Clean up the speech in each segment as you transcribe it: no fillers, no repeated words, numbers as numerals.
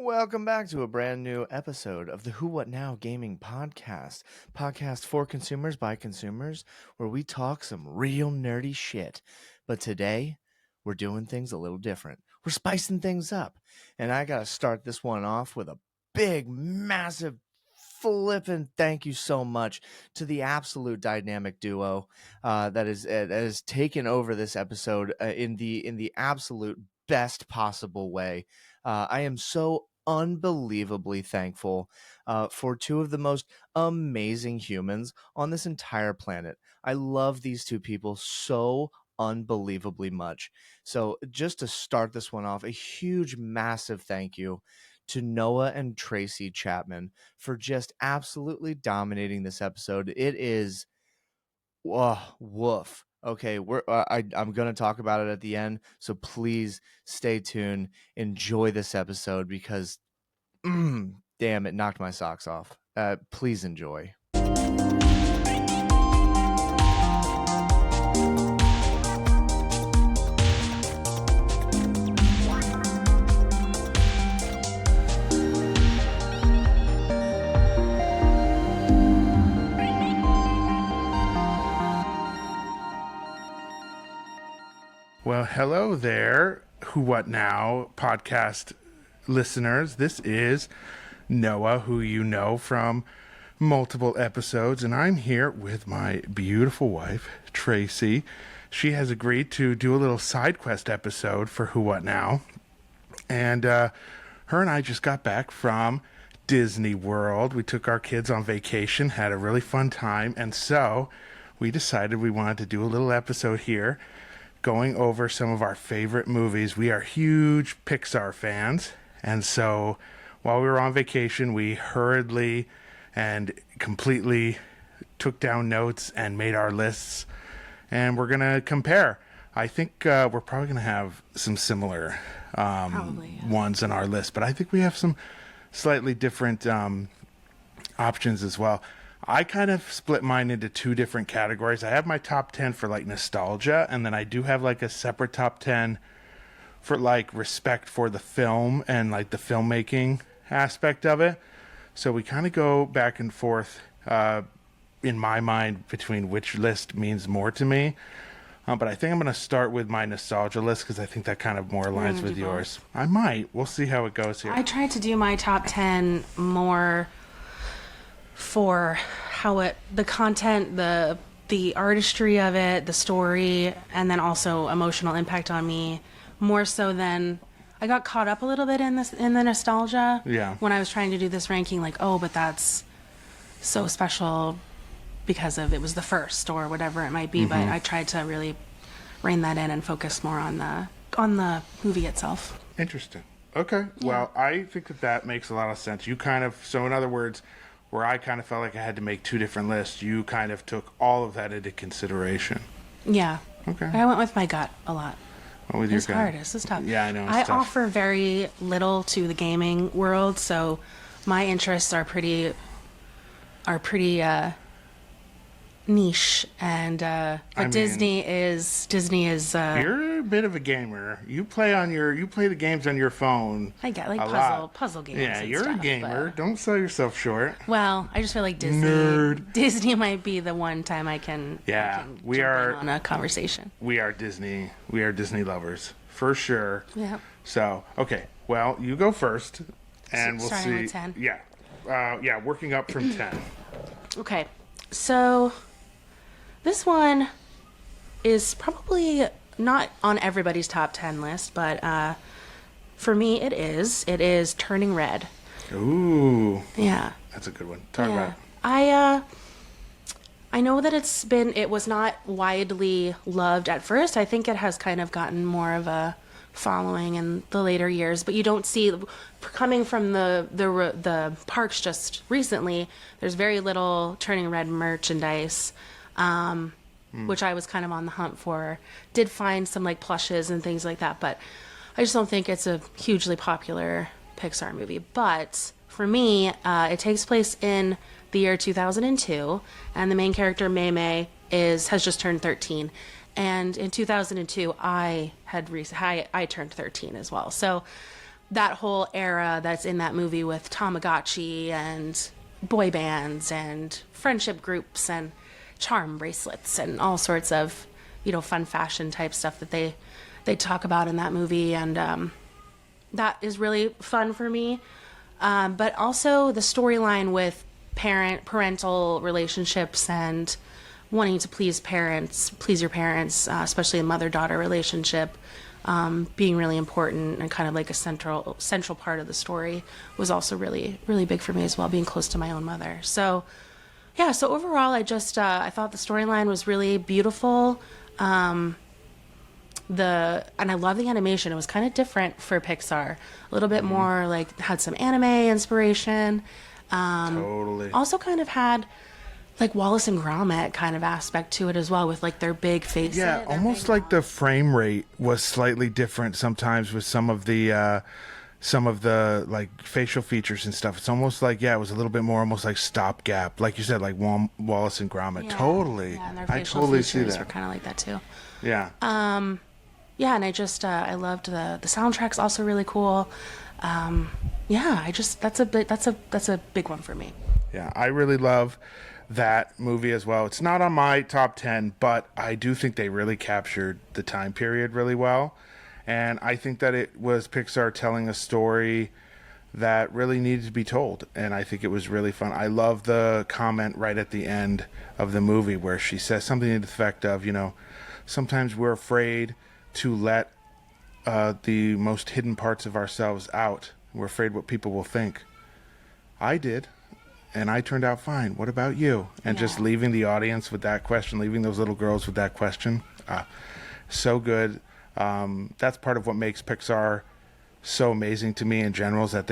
Welcome back to a brand new episode of the Who What Now Gaming Podcast for consumers by consumers, where we talk some real nerdy shit. But today, we're doing things a little different. We're spicing things up. And I got to start this one off with a big, massive, flippin' thank you so much to the absolute dynamic duo that is taken over this episode in the absolute best possible way. I am so unbelievably thankful for two of the most amazing humans on this entire planet. I love these two people so unbelievably much. So just to start this one off, a huge, massive thank you to Noah and Tracy Chapman for just absolutely dominating this episode. It is woof. Okay, I'm going to talk about it at the end, so please stay tuned. Enjoy this episode because damn, it knocked my socks off. Please enjoy. Well, hello there, Who What Now podcast listeners. This is Noah, who you know from multiple episodes, and I'm here with my beautiful wife, Tracy. She has agreed to do a little side quest episode for Who What Now, and her and I just got back from Disney World. We took our kids on vacation, had a really fun time, and so we decided we wanted to do a little episode here going over some of our favorite movies. We are huge Pixar fans, and so while we were on vacation, we hurriedly and completely took down notes and made our lists, and we're going to compare. I think we're probably going to have some similar ones in our list, but I think we have some slightly different options as well. I kind of split mine into two different categories. I have my top 10 for like nostalgia, and then I do have like a separate top 10 for like respect for the film and like the filmmaking aspect of it. So we kind of go back and forth in my mind between which list means more to me. But I think I'm going to start with my nostalgia list because I think that kind of more aligns with yours. I might. We'll see how it goes here. I tried to do my top 10 more for how the content, the artistry of it, the story, and then also emotional impact on me, more so than I got caught up a little bit in the nostalgia. Yeah. When I was trying to do this ranking, like, oh, but that's so special because of it was the first or whatever it might be. Mm-hmm. But I tried to really rein that in and focus more on the movie itself. Interesting. Okay. Yeah. Well, I think that makes a lot of sense. You kind of, so in other words, where I kind of felt like I had to make two different lists, you kind of took all of that into consideration. Yeah. Okay. I went with my gut a lot. With it's hard. This is tough. Yeah, I know. I offer very little to the gaming world, so my interests are pretty niche, and Disney is you're a bit of a gamer. You play the games on your phone. I get like puzzle games. Yeah, and you're stuff, a gamer. but, don't sell yourself short. Well, I just feel like Disney might be the one time I can jump in on a conversation. We are Disney lovers for sure. Yeah. So okay, well you go first, and we'll starting see. With 10. Yeah, working up from 10. Okay, so this one is probably not on everybody's top 10 list, but for me it is. It is Turning Red. Ooh. Yeah. That's a good one. Talk about it. I know that it was not widely loved at first. I think it has kind of gotten more of a following in the later years, but you don't see, coming from the parks just recently, there's very little Turning Red merchandise, which I was kind of on the hunt for. Did find some like plushes and things like that, but I just don't think it's a hugely popular Pixar movie. But for me, it takes place in the year 2002, and the main character, Mei Mei, has just turned 13. And in 2002, I turned 13 as well. So that whole era that's in that movie with Tamagotchi and boy bands and friendship groups and charm bracelets and all sorts of, fun fashion type stuff that they talk about in that movie. And that is really fun for me. But also the storyline with parental relationships and wanting to please your parents, especially a mother-daughter relationship, being really important and kind of like a central part of the story was also really, really big for me as well, being close to my own mother. So, yeah, so overall, I thought the storyline was really beautiful. And I love the animation. It was kind of different for Pixar. A little bit more like had some anime inspiration. Totally. Also kind of had like Wallace and Gromit kind of aspect to it as well, with like their big faces. Yeah, almost like the frame rate was slightly different sometimes with some of the like facial features and stuff. It's almost like, it was a little bit more almost like stopgap, like you said, like Wallace and Gromit. Yeah. Totally. Yeah, and their I facial totally features see that. were kind of like that too. Yeah. Yeah, and I loved the soundtrack's also really cool. That's a big one for me. Yeah, I really love that movie as well. It's not on my top 10, but I do think they really captured the time period really well. And I think that it was Pixar telling a story that really needed to be told. And I think it was really fun. I love the comment right at the end of the movie where she says something to the effect of, sometimes we're afraid to let the most hidden parts of ourselves out. We're afraid what people will think. I did. And I turned out fine. What about you? And just leaving the audience with that question, leaving those little girls with that question. So good. That's part of what makes Pixar so amazing to me in general, is that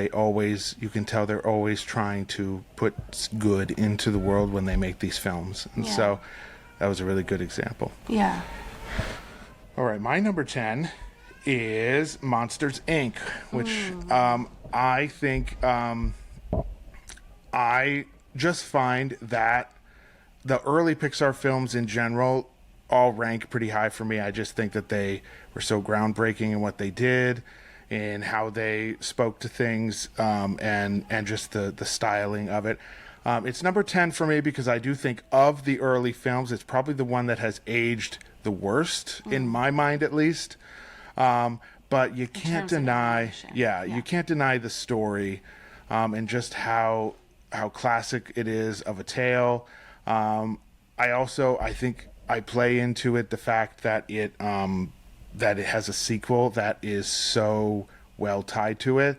you can tell they're always trying to put good into the world when they make these films. And so that was a really good example. Yeah. All right, my number 10 is Monsters, Inc., which I think... I just find that the early Pixar films in general all rank pretty high for me. I just think that they were so groundbreaking in what they did, in how they spoke to things, and just the styling of it. It's number 10 for me because I do think of the early films, it's probably the one that has aged the worst, in my mind at least. But you can't deny, you can't deny the story, and just how classic it is of a tale. I think I play into it the fact that it has a sequel that is so well tied to it.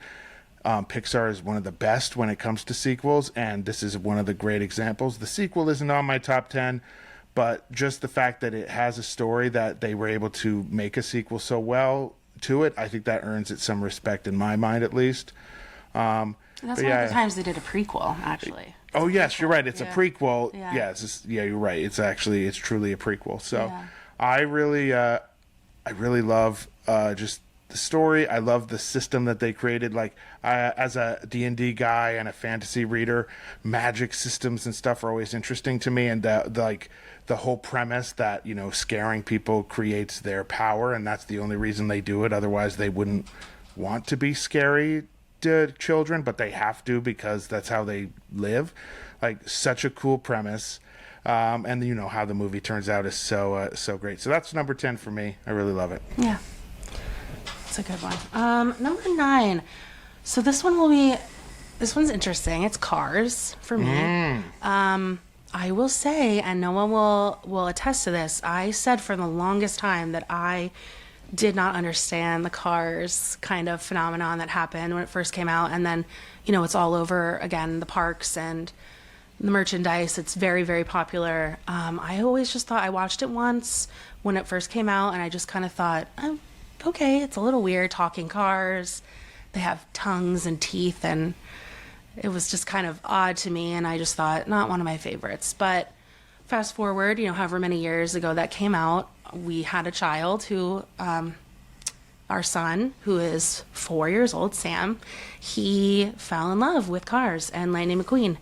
Pixar is one of the best when it comes to sequels, and this is one of the great examples. The sequel isn't on my top 10, but just the fact that it has a story that they were able to make a sequel so well to it, I think that earns it some respect in my mind, at least. That's one of the times they did a prequel, actually. Oh, yes, you're right. It's a prequel. Yeah. Yes, you're right. It's truly a prequel. So I really love just the story. I love the system that they created. Like, as a D&D guy and a fantasy reader, magic systems and stuff are always interesting to me. And the whole premise that, scaring people creates their power, and that's the only reason they do it. Otherwise, they wouldn't want to be scary to children, but they have to because that's how they live. Like, such a cool premise. And how the movie turns out is so great. So that's number 10 for me. I really love it. Yeah. It's a good one. Number 9. So this one's interesting. It's Cars for me. I will say, and no one will attest to this, I said for the longest time that I did not understand the Cars kind of phenomenon that happened when it first came out. And then, it's all over again, the parks and the merchandise. It's very, very popular. I always just thought, I watched it once when it first came out, and I just kind of thought, oh, okay, it's a little weird, talking cars. They have tongues and teeth, and it was just kind of odd to me, and I just thought, not one of my favorites. But fast forward, however many years ago that came out, we had a child who, our son, who is 4 years old, Sam, he fell in love with Cars and Lightning McQueen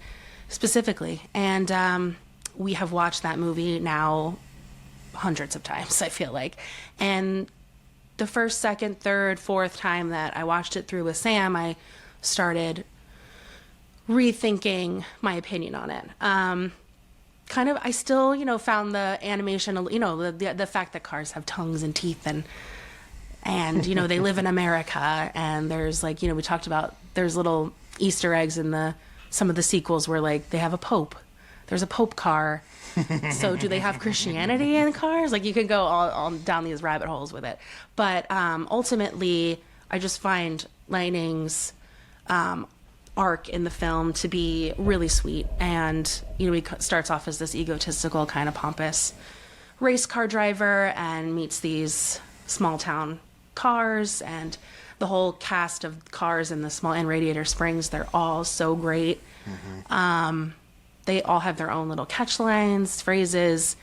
specifically. And we have watched that movie now hundreds of times, I feel like. And the first, second, third, fourth time that I watched it through with Sam, I started rethinking my opinion on it. I still, found the animation, the fact that cars have tongues and teeth and they live in America, and there's we talked about, there's little Easter eggs in some of the sequels where they have a pope. There's a pope car. So do they have Christianity in cars? You can go all down these rabbit holes with it. But ultimately, I just find Lightning's arc in the film to be really sweet. And, he starts off as this egotistical, kind of pompous race car driver and meets these small town cars, and the whole cast of cars in Radiator Springs, they're all so great. Mm-hmm. They all have their own little catchlines, phrases.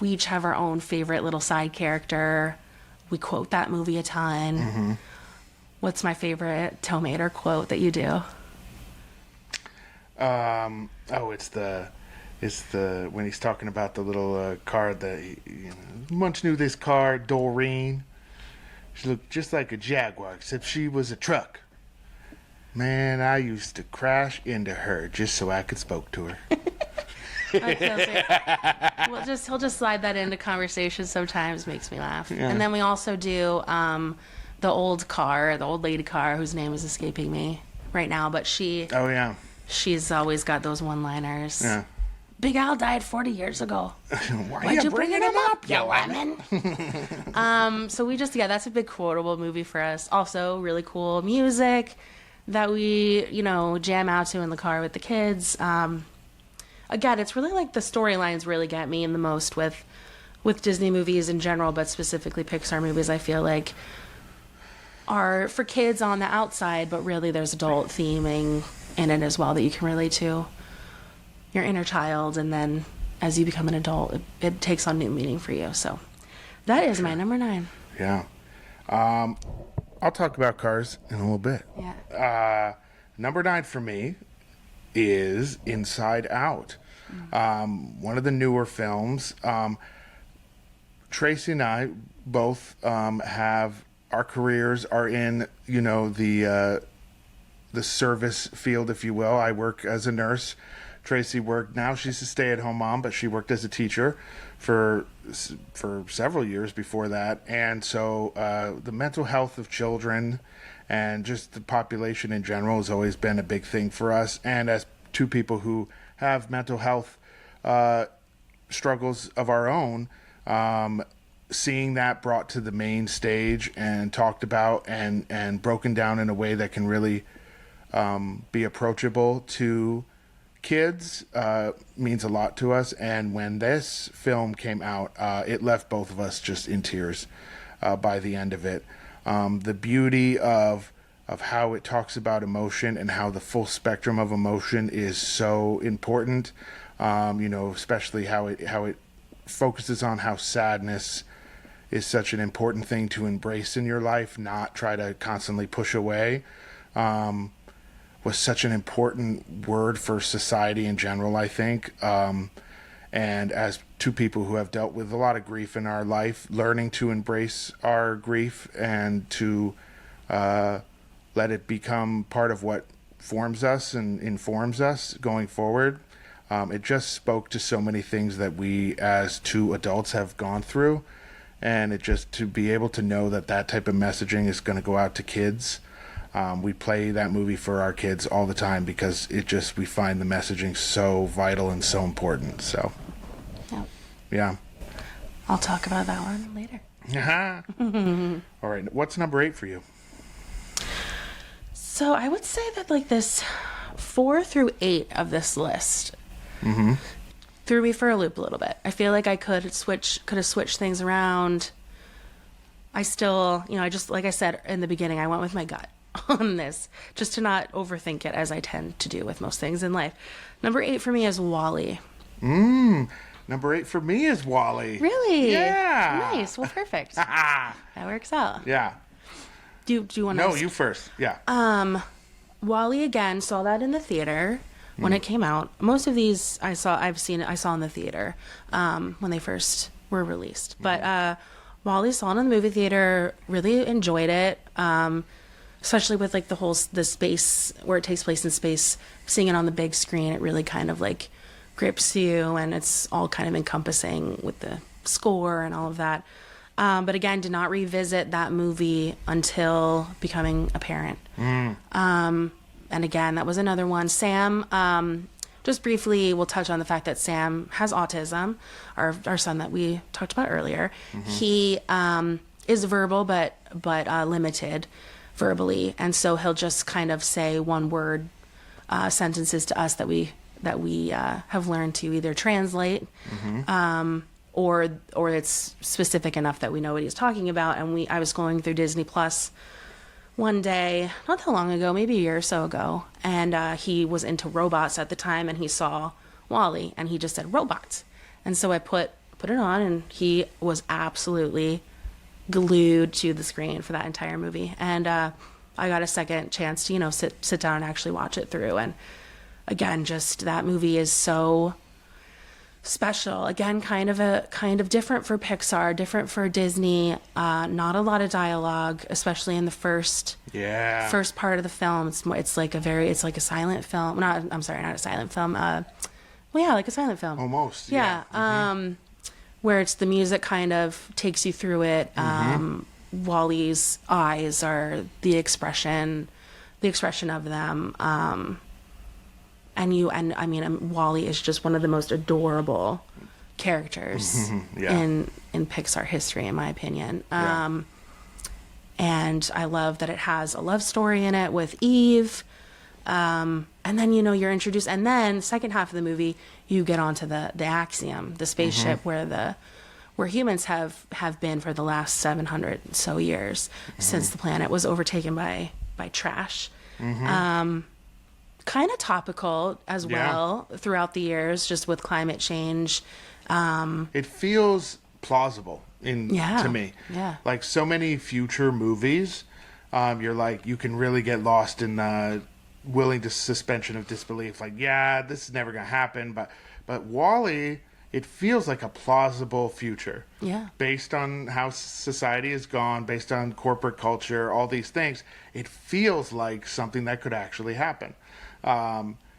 We each have our own favorite little side character. We quote that movie a ton. Mm-hmm. What's my favorite Tomater quote that you do? It's the when he's talking about the little car that once knew this car, Doreen. She looked just like a Jaguar, except she was a truck. Man, I used to crash into her just so I could spoke to her. He'll just slide that into conversation sometimes, makes me laugh. Yeah. And then we also do the old lady car, whose name is escaping me right now, but she's always got those one-liners. Yeah. Big Al died 40 years ago. Why'd you bring him up, you lemon? So that's a big quotable movie for us. Also, really cool music that we, jam out to in the car with the kids. Again, it's really the storylines really get me in the most with Disney movies in general, but specifically Pixar movies, I feel are for kids on the outside, but really there's adult theming in it as well that you can relate to your inner child, and then as you become an adult, it takes on new meaning for you. So that is my number 9. Yeah. I'll talk about cars in a little bit. Yeah. Number 9 for me is Inside Out. One of the newer films. Tracy and I both have our careers are in the service field, if you will. I work as a nurse. Tracy worked, now she's a stay-at-home mom, but she worked as a teacher for several years before that. And so the mental health of children and just the population in general has always been a big thing for us. And as two people who have mental health struggles of our own, seeing that brought to the main stage and talked about and broken down in a way that can really be approachable to kids means a lot to us. And when this film came out, it left both of us just in tears by the end of it. The beauty of how it talks about emotion and how the full spectrum of emotion is so important, especially how it focuses on how sadness is such an important thing to embrace in your life, not try to constantly push away. Was such an important word for society in general, I think. And as two people who have dealt with a lot of grief in our life, learning to embrace our grief and to let it become part of what forms us and informs us going forward. It just spoke to so many things that we as two adults have gone through. And it just to be able to know that type of messaging is going to go out to kids. We play that movie for our kids all the time because we find the messaging so vital and so important. So, yeah. I'll talk about that one later. All right. What's number 8 for you? So I would say that this 4 through 8 of this list threw me for a loop a little bit. I feel like I could have switched things around. I still, like I said in the beginning, I went with my gut on this, just to not overthink it, as I tend to do with most things in life. Number 8 for me is WALL-E. Number 8 for me is WALL-E. Really? Yeah. Nice. Well, perfect. That works out. Yeah. Do you want to? No, you first. Yeah. WALL-E again. Saw that in the theater when it came out. Most of these I saw in the theater when they first were released. But Wally saw it in the movie theater, really enjoyed it, especially with like the space where it takes place in space. Seeing it on the big screen, it really kind of like grips you, and it's all kind of encompassing with the score and all of that. But again, did not revisit that movie until becoming a parent. And again, that was another one. Sam, just briefly, we'll touch on the fact that Sam has autism, our son that we talked about earlier. He is verbal, but limited verbally, and so he'll just kind of say one word sentences to us that we have learned to either translate, or it's specific enough that we know what he's talking about. And I was going through Disney Plus one day, not that long ago, maybe a year or so ago, and he was into robots at the time, and he saw Wall-E, and he just said robots, and so I put it on, and he was absolutely glued to the screen for that entire movie. And I got a second chance to sit down and actually watch it through, and again, just that movie is so special. Again, kind of different for Pixar, different for Disney. Not a lot of dialogue, especially in the first part of the film. It's like a silent film. Not a silent film. Like a silent film. Almost. Yeah. Where it's the music kind of takes you through it. Wally's eyes are the expression of them. Wall-E is just one of the most adorable characters in Pixar history, in my opinion. And I love that it has a love story in it with Eve. And then, you're introduced, and then second half of the movie, you get onto the Axiom, the spaceship where humans have been for the last 700 so years since the planet was overtaken by trash. Kind of topical as well throughout the years, just with climate change. It feels plausible to me. Yeah. Like so many future movies, you're like, you can really get lost in willing to suspension of disbelief. Like, this is never going to happen. But Wall-E, it feels like a plausible future. Yeah. Based on how society has gone, based on corporate culture, all these things, it feels like something that could actually happen.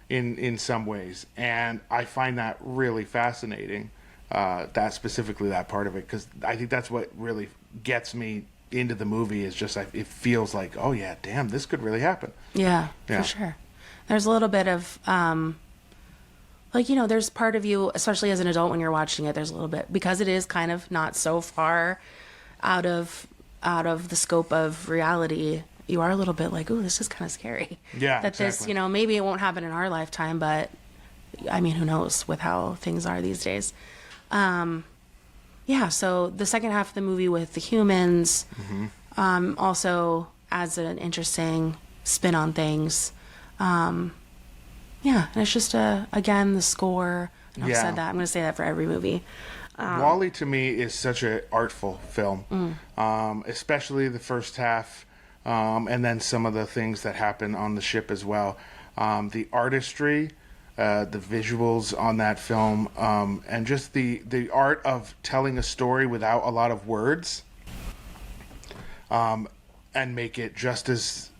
In some ways, and I find that really fascinating. That part of it, because I think that's what really gets me into the movie. Is just it feels like, oh yeah, damn, this could really happen. Yeah, for sure. There's a little bit of there's part of you, especially as an adult when you're watching it. There's a little bit, because it is kind of not so far out of the scope of reality. You are a little bit like, ooh, this is kind of scary. Yeah, that exactly. This, maybe it won't happen in our lifetime, but I mean, who knows with how things are these days. So the second half of the movie with the humans also adds an interesting spin on things. And it's just, again, the score. And I've said that. I'm going to say that for every movie. Wall-E to me is such an artful film, especially the first half. And then some of the things that happen on the ship as well. The artistry, the visuals on that film, and just the art of telling a story without a lot of words, and make it just as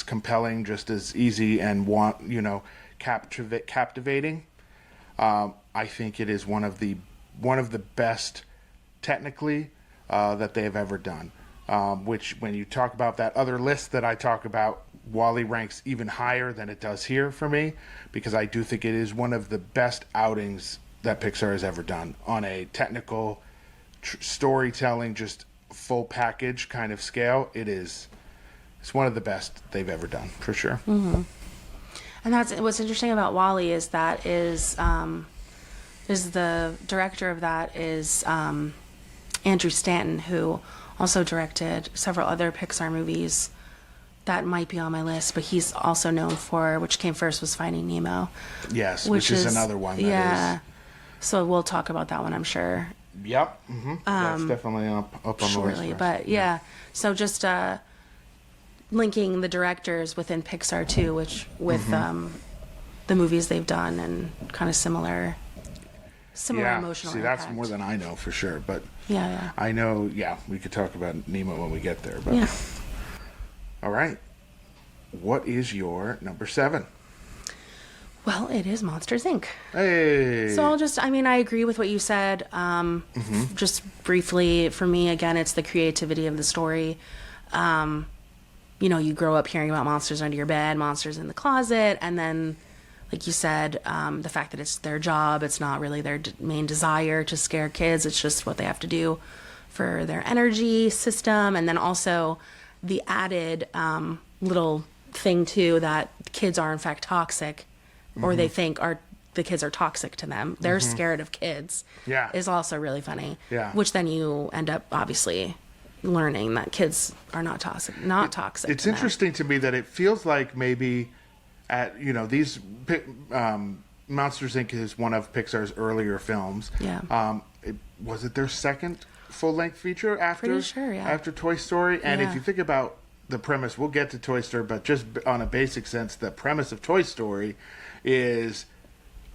compelling, just as easy, and captivating. I think it is one of the best technically that they have ever done. Which, when you talk about that other list that I talk about, Wall-E ranks even higher than it does here for me, because I do think it is one of the best outings that Pixar has ever done on a technical storytelling, just full package kind of scale. It's one of the best they've ever done, for sure. And that's what's interesting about Wall-E is the director of that is Andrew Stanton, who also directed several other Pixar movies that might be on my list, but he's also known for, which came first was Finding Nemo. Yes, which is another one that is. So we'll talk about that one, I'm sure. Yep. That's definitely up on shortly, the list. But so just linking the directors within Pixar too, which with the movies they've done and kind of similar similar emotional See, impact. that's more than I know for sure, but Yeah. I know, we could talk about Nemo when we get there, but Yeah. all right. What is your number 7? Well, it is Monsters, Inc. Hey. So I agree with what you said. Just briefly, for me, again, it's the creativity of the story. You grow up hearing about monsters under your bed, monsters in the closet, and then, like you said, the fact that it's their job, it's not really their main desire to scare kids. It's just what they have to do for their energy system. And then also the added little thing, too, that kids are, in fact, toxic, or they think the kids are toxic to them. They're scared of kids. Yeah. Is also really funny. Yeah. Which then you end up, obviously, learning that kids are not toxic. It's interesting to me that it feels like maybe these Monsters Inc. is one of Pixar's earlier films. Yeah. Was it their second full-length feature after? Pretty sure, yeah. After Toy Story, and if Yeah. you think about the premise, we'll get to Toy Story, but just on a basic sense, the premise of Toy Story is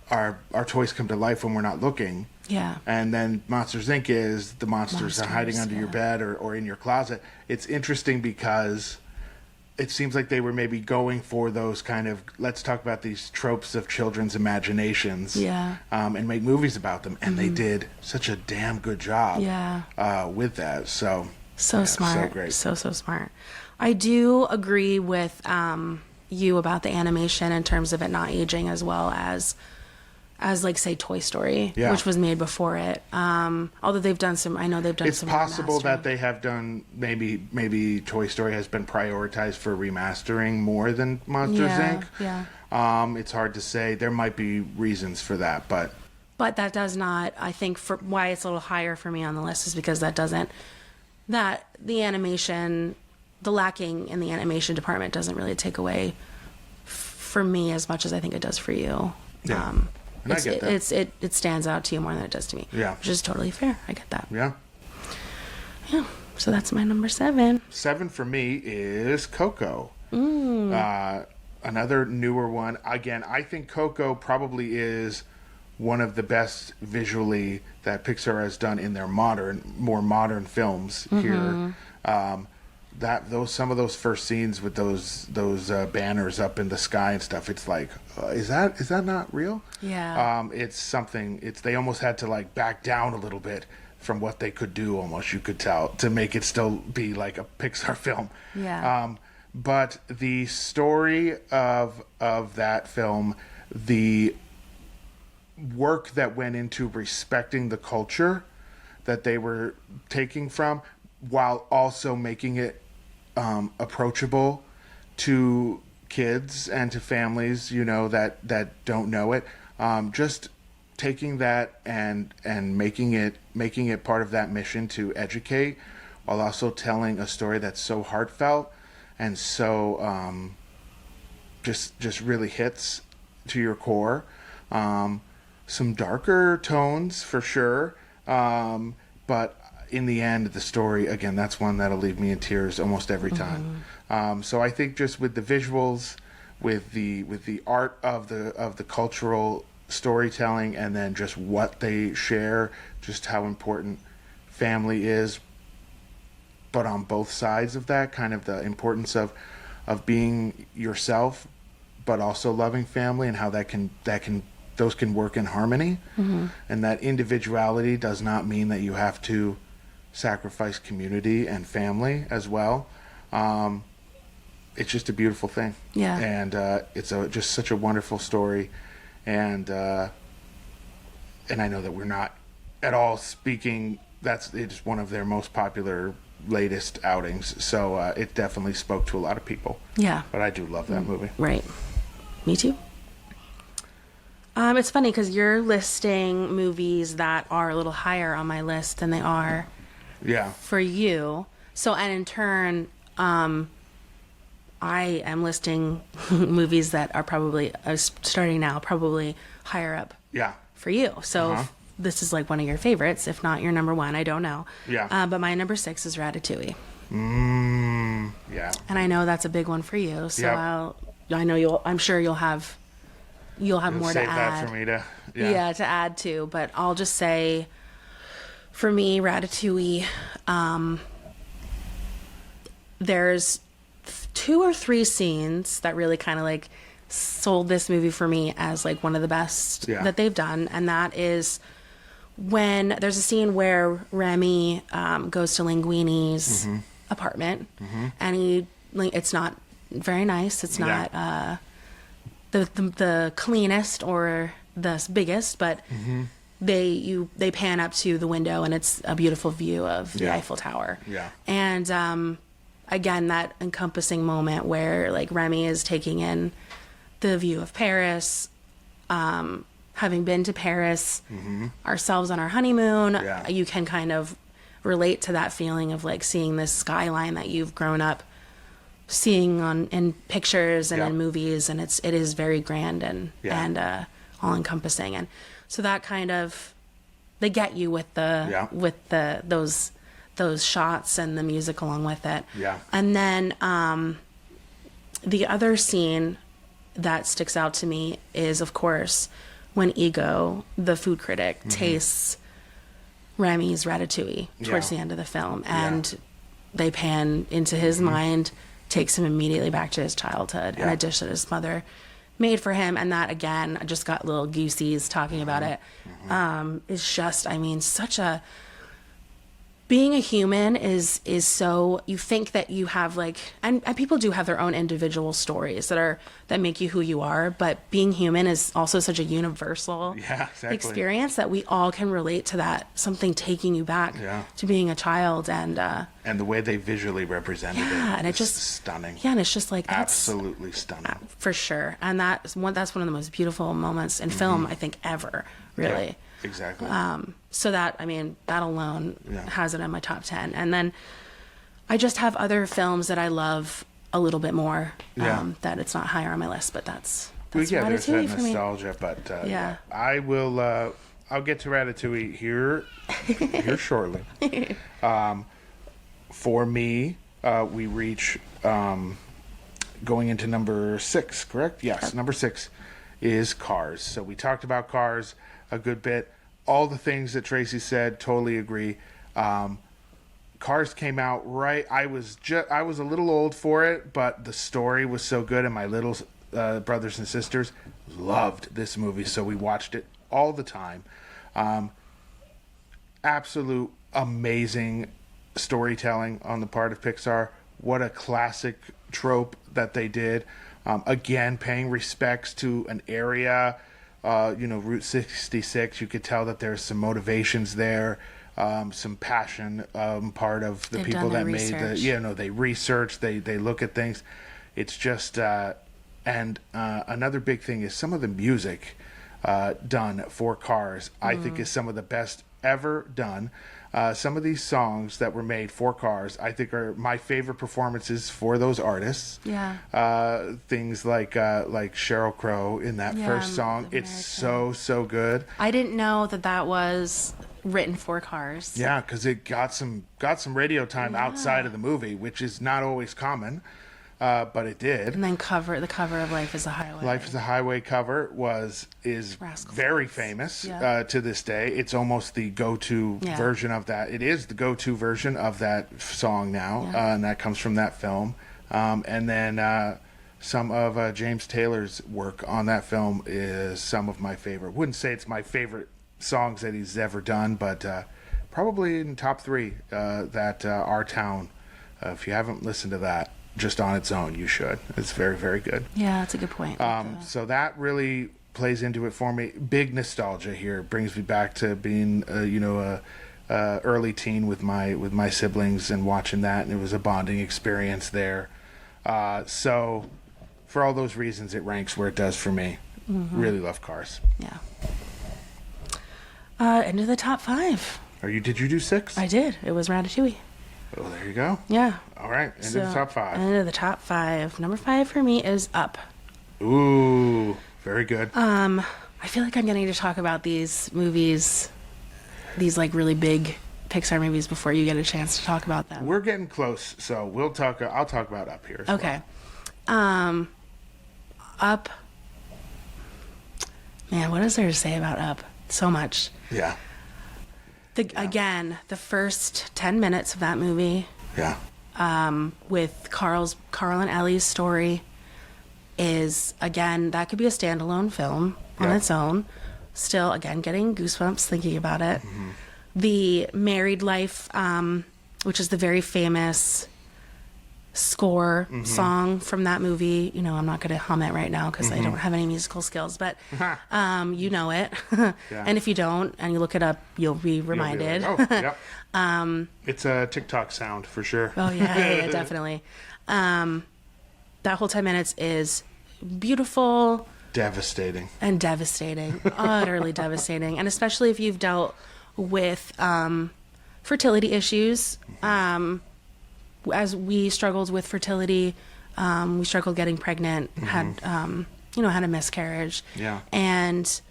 our toys come to life when we're not looking. Yeah. And then Monsters Inc. is the monsters are hiding under your bed or in your closet. It's interesting because it seems like they were maybe going for those kind of, let's talk about these tropes of children's imaginations. Yeah. And make movies about them. And they did such a damn good job Yeah. with that. So smart. So great. So smart. I do agree with you about the animation in terms of it not aging as well as like, say, Toy Story, which was made before it. Although they've done some, I know they've done some. It's possible remastering. that they have done, maybe Toy Story has been prioritized for remastering more than Monsters Inc. Yeah. It's hard to say. There might be reasons for that, but that does not, I think, for why it's a little higher for me on the list is because the animation, the lacking in the animation department doesn't really take away for me as much as I think it does for you. Yeah. And I get that. It stands out to you more than it does to me. Yeah. Which is totally fair. I get that. Yeah. Yeah. So that's my number 7. 7 for me is Coco. Another newer one. Again, I think Coco probably is one of the best visually that Pixar has done in their more modern films here. Some of those first scenes with those banners up in the sky and stuff, it's like, is that not real? Yeah. It's something. They almost had to like back down a little bit from what they could do. Almost, you could tell, to make it still be like a Pixar film. Yeah. But the story of that film, the work that went into respecting the culture that they were taking from, while also making it approachable to kids and to families, that don't know it. Just taking that and making it part of that mission to educate, while also telling a story that's so heartfelt and so just really hits to your core. Some darker tones for sure, but in the end, the story, again, that's one that'll leave me in tears almost every time. So I think just with the visuals, with the art of the cultural storytelling, and then just what they share, just how important family is, but on both sides of that, kind of the importance of being yourself, but also loving family, and how those can work in harmony, and that individuality does not mean that you have to sacrifice community and family as well. It's just a beautiful thing. Yeah. And it's just such a wonderful story, and I know that we're not at all speaking. It's one of their most popular latest outings, so it definitely spoke to a lot of people. Yeah. But I do love that movie. Right. Me too. It's funny because you're listing movies that are a little higher on my list than they are for you. So, and in turn, I am listing movies that are probably, starting now, probably higher up for you. So this is like one of your favorites, if not your number 1. I don't know. Yeah. But my number 6 is Ratatouille. Yeah. And I know that's a big one for you. So I'm sure you'll have you'll have more to Save add. that for me to To add to. But I'll just say, for me, Ratatouille, there's 2 or 3 scenes that really kind of like sold this movie for me as like one of the best that they've done, and that is when there's a scene where Remy goes to Linguini's apartment, and it's not very nice. It's not the cleanest or the biggest, but they pan up to the window, and it's a beautiful view of the Eiffel Tower. And again, that encompassing moment where like Remy is taking in the view of Paris, having been to Paris ourselves on our honeymoon, you can kind of relate to that feeling of like seeing this skyline that you've grown up seeing in pictures and in movies, and it is very grand and all encompassing. And so that kind of, they get you with those shots and the music along with it. And then the other scene that sticks out to me is, of course, when Ego, the food critic, tastes Remy's ratatouille towards the end of the film, and they pan into his mind, takes him immediately back to his childhood and a dish that his mother made for him. And that, again, I just got little goosies talking about it. It's just, I mean, such a, being a human is so, you think that you have like, and people do have their own individual stories that make you who you are, but being human is also such a universal experience that we all can relate to, that something taking you back to being a child. And the way they visually represented it, and it's just stunning. And it's just like, absolutely stunning for sure. And that's one of the most beautiful moments in film, I think, ever, really. Exactly. So that, I mean, that alone has it on my top 10. And then I just have other films that I love a little bit more, that it's not higher on my list, but that's there's that nostalgia, me. But I will, I'll get to Ratatouille here shortly. For me, we reach, going into number 6, correct? Yes, number 6 is Cars. So we talked about Cars a good bit. All the things that Tracy said, totally agree. Cars came out right. I was a little old for it, but the story was so good, and my little brothers and sisters loved this movie, so we watched it all the time. Absolute amazing storytelling on the part of Pixar. What a classic trope that they did. Again, paying respects to an area. Route 66, you could tell that there's some motivations there, some passion, part of the people that made the, they research, they look at things. It's just, and another big thing is some of the music done for Cars, I think is some of the best ever done. Some of these songs that were made for Cars, I think, are my favorite performances for those artists. Things like Sheryl Crow in that first song. It's so good. I didn't know that was written for Cars. Yeah, because it got some radio time outside of the movie, which is not always common. But it did. And then the cover of Life is a Highway. Life is a Highway cover is very famous to this day. It's almost the go-to version of that. It is the go-to version of that song now, and that comes from that film. And then some of James Taylor's work on that film is some of my favorite. Wouldn't say it's my favorite songs that he's ever done, but probably in top 3. That Our Town. If you haven't listened to that, just on its own, you should. It's very, very good. Yeah, that's a good point. So that really plays into it for me. Big nostalgia here. Brings me back to being, a early teen with my siblings and watching that, and it was a bonding experience there. So for all those reasons, it ranks where it does for me. Really love Cars. Yeah. Into the top 5. Did you do 6? I did. It was Ratatouille. Oh, there you go. Yeah. All right. Into the top 5. Into the top 5. Number 5 for me is Up. Ooh, very good. I feel like I'm getting to talk about these movies, these like really big Pixar movies, before you get a chance to talk about them. We're getting close, so I'll talk about Up here. Okay. Up. Man, what is there to say about Up? So much. Yeah. Again, the first 10 minutes of that movie Yeah. with Carl and Ellie's story is, again, that could be a standalone film on its own. Still, again, getting goosebumps thinking about it. The Married Life, which is the very famous score song from that movie. You know, I'm not going to hum it right now because I don't have any musical skills, but you know it. And if you don't and you look it up, you'll be reminded. You'll be like, oh, yep. It's a TikTok sound for sure. Oh, yeah, definitely. That whole 10 minutes is beautiful. Devastating. And devastating. Utterly devastating. And especially if you've dealt with fertility issues. As we struggled with fertility, we struggled getting pregnant, had a miscarriage. Yeah. And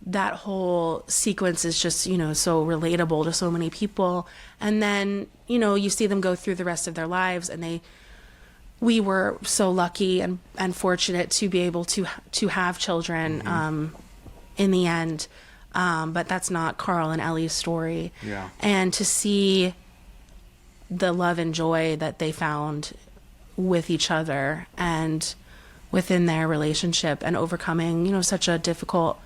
that whole sequence is just, so relatable to so many people. And then, you see them go through the rest of their lives, and we were so lucky and fortunate to be able to have children in the end. But that's not Carl and Ellie's story. Yeah. And to see the love and joy that they found with each other and within their relationship and overcoming, such a difficult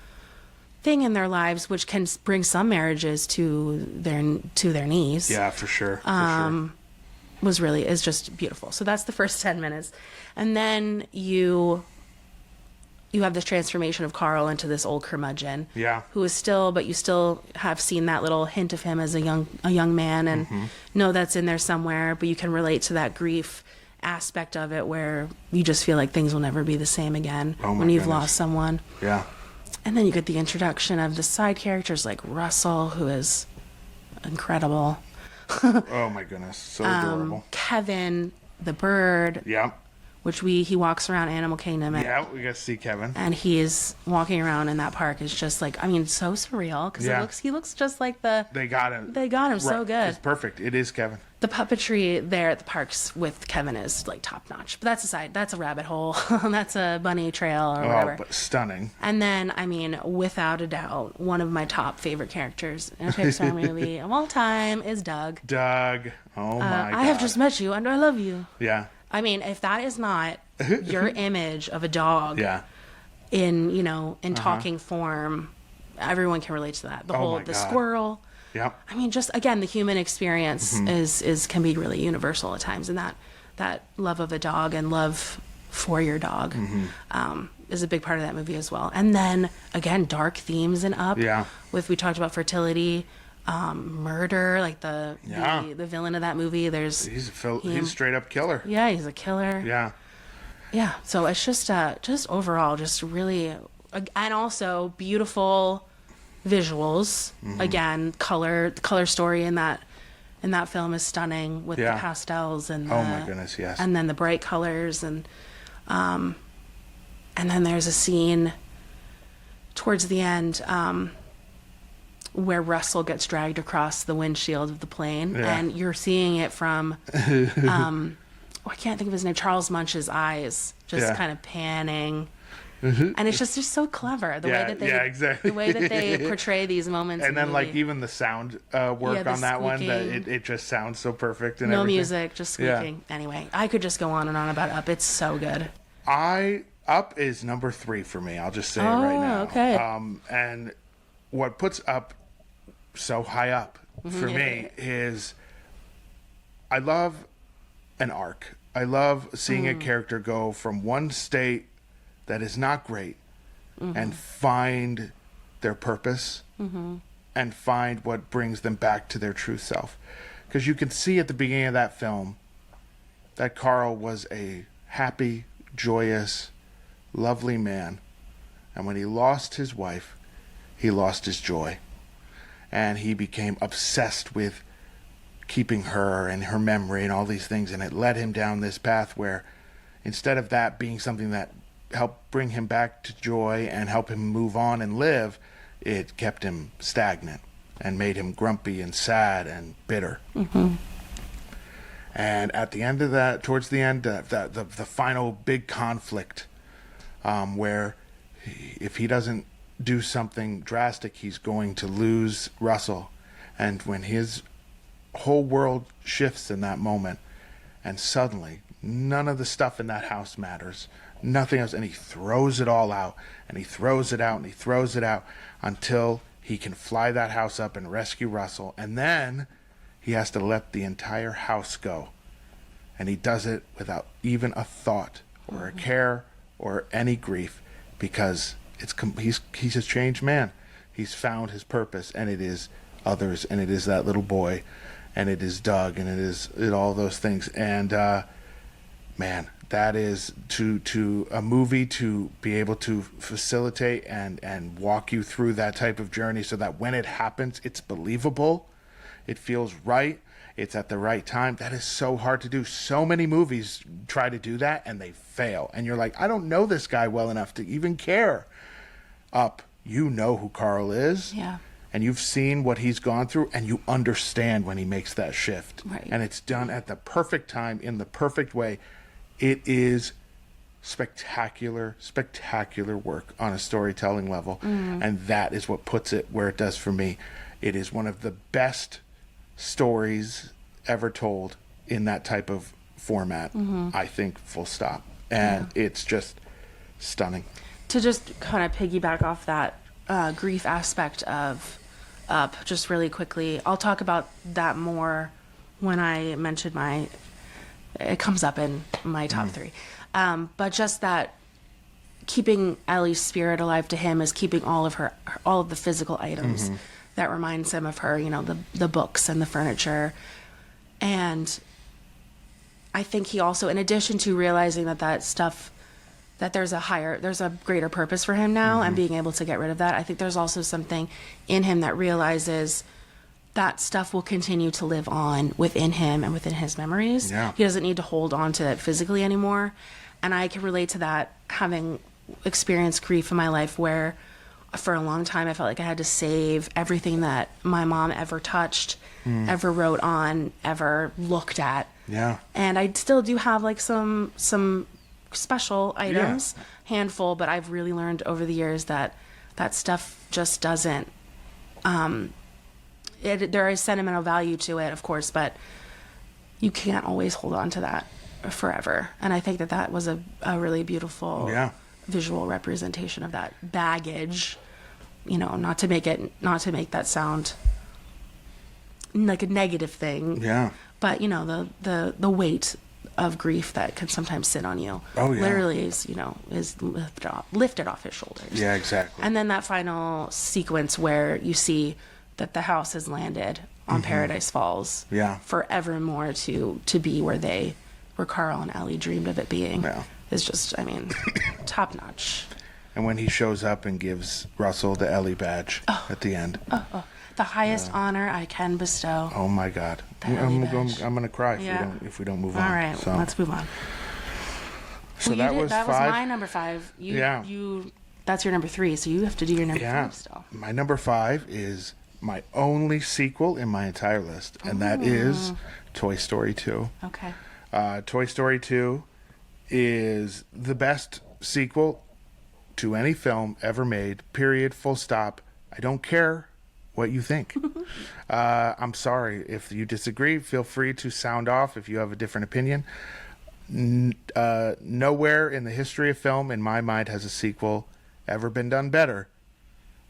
thing in their lives, which can bring some marriages to their knees. Yeah, for sure. Is just beautiful. So that's the first 10 minutes. And then you have this transformation of Carl into this old curmudgeon. Yeah. Who is but you still have seen that little hint of him as a young man, and know that's in there somewhere, but you can relate to that grief aspect of it where you just feel like things will never be the same again when you've lost someone. Yeah. And then you get the introduction of the side characters like Russell, who is incredible. Oh my goodness. So adorable. Kevin, the bird. Yeah. Which he walks around Animal Kingdom. We got to see Kevin. And he is walking around in that park is just like, so surreal because he looks just like They got him. They got him so good. It's perfect. It is Kevin. The puppetry there at the parks with Kevin is like top notch. But that's aside. That's a rabbit hole. That's a bunny trail or whatever. But stunning. And then, without a doubt, one of my top favorite characters in a Pixar movie of all time is Doug. Doug. Oh my God. I have just met you and I love you. Yeah. If that is not your image of a dog in talking form, everyone can relate to that. The squirrel. Yeah. Just again, the human experience can be really universal at times, and that love of a dog and love for your dog is a big part of that movie as well. And then again, dark themes in Up. Yeah. We talked about fertility. Murder, like the villain of that movie. He's a straight up killer. Yeah, he's a killer. Yeah. So it's just overall just really, and also beautiful visuals. Again, color story in that film is stunning with the pastels and my goodness, yes. And then the bright colors and then there's a scene towards the end. Where Russell gets dragged across the windshield of the plane, and you're seeing it from, I can't think of his name, Charles Munch's eyes, just kind of panning, and it's just so clever the way that they portray these moments. And then even the sound work on that one, that it just sounds so perfect and no everything. music, just squeaking. Anyway, I could just go on and on about Up. It's so good. Up is number 3 for me. I'll just say it right now. Okay. And what puts Up so high up for me is I love an arc. I love seeing a character go from one state that is not great and find their purpose and find what brings them back to their true self. Because you can see at the beginning of that film that Carl was a happy, joyous, lovely man. And when he lost his wife, he lost his joy. And he became obsessed with keeping her and her memory and all these things. And it led him down this path where instead of that being something that helped bring him back to joy and help him move on and live, it kept him stagnant and made him grumpy and sad and bitter. And at the end of that, towards the end, the final big conflict where if he doesn't do something drastic, he's going to lose Russell. And when his whole world shifts in that moment, and suddenly none of the stuff in that house matters, nothing else, and he throws it all out, and he throws it out, and he throws it out until he can fly that house up and rescue Russell. And then he has to let the entire house go, and he does it without even a thought or a care or any grief, because he's a changed man. He's found his purpose, and it is others, and it is that little boy, and it is Doug, and it all those things. And man, that is to a movie to be able to facilitate and walk you through that type of journey, so that when it happens, it's believable, it feels right, it's at the right time. That is so hard to do. So many movies try to do that and they fail, and you're like, I don't know this guy well enough to even care. Up, you know who Carl is, Yeah. and you've seen what he's gone through, and you understand when he makes that shift. Right. And it's done at the perfect time, in the perfect way. It is spectacular work on a storytelling level. And that is what puts it where it does for me. It is one of the best stories ever told in that type of format, I think, full stop. And it's just stunning. To just kind of piggyback off that grief aspect of Up, just really quickly, I'll talk about that more when I mention it comes up in my top three. But just that keeping Ellie's spirit alive to him is keeping all of the physical items that reminds him of her, the books and the furniture. And I think he also, in addition to realizing that stuff, that there's a greater purpose for him now, and being able to get rid of that, I think there's also something in him that realizes that stuff will continue to live on within him and within his memories. Yeah. He doesn't need to hold on to it physically anymore. And I can relate to that, having experienced grief in my life, where for a long time I felt like I had to save everything that my mom ever touched, ever wrote on, ever looked at. Yeah. And I still do have like some special items, handful, but I've really learned over the years that stuff just doesn't, there is sentimental value to it, of course, but you can't always hold on to that forever. And I think that was a really beautiful visual representation of that baggage, not to make that sound like a negative thing. Yeah. But, the weight of grief that can sometimes sit on you. Oh, yeah. Literally is lifted off his shoulders. Yeah, exactly. And then that final sequence where you see that the house has landed on Paradise Falls. Yeah. Forevermore to be where Carl and Ellie dreamed of it being. Yeah. Is just, top notch. And when he shows up and gives Russell the Ellie badge at the end. The highest honor I can bestow. Oh my God. I'm going to cry if we don't move on. All right, So, let's move on. so Well, that was that five. was my number 5. That's your number 3, so you have to do your number 5 still. My number 5 is my only sequel in my entire list, and that is Toy Story 2. Okay. Toy Story 2 is the best sequel to any film ever made, period, full stop. I don't care what you think. I'm sorry. If you disagree, feel free to sound off if you have a different opinion. Nowhere in the history of film, in my mind, has a sequel ever been done better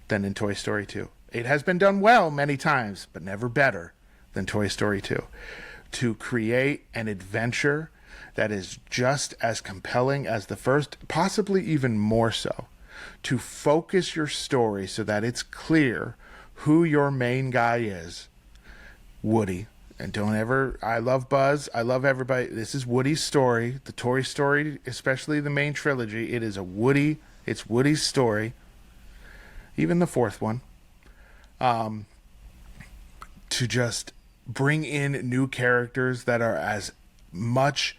than in Toy Story 2. It has been done well many times, but never better than Toy Story 2. To create an adventure that is just as compelling as the first, possibly even more so. To focus your story so that it's clear who your main guy is. Woody. And I love Buzz. I love everybody. This is Woody's story. The Toy Story, especially the main trilogy, it's Woody's story. Even the fourth one. To just bring in new characters that are as much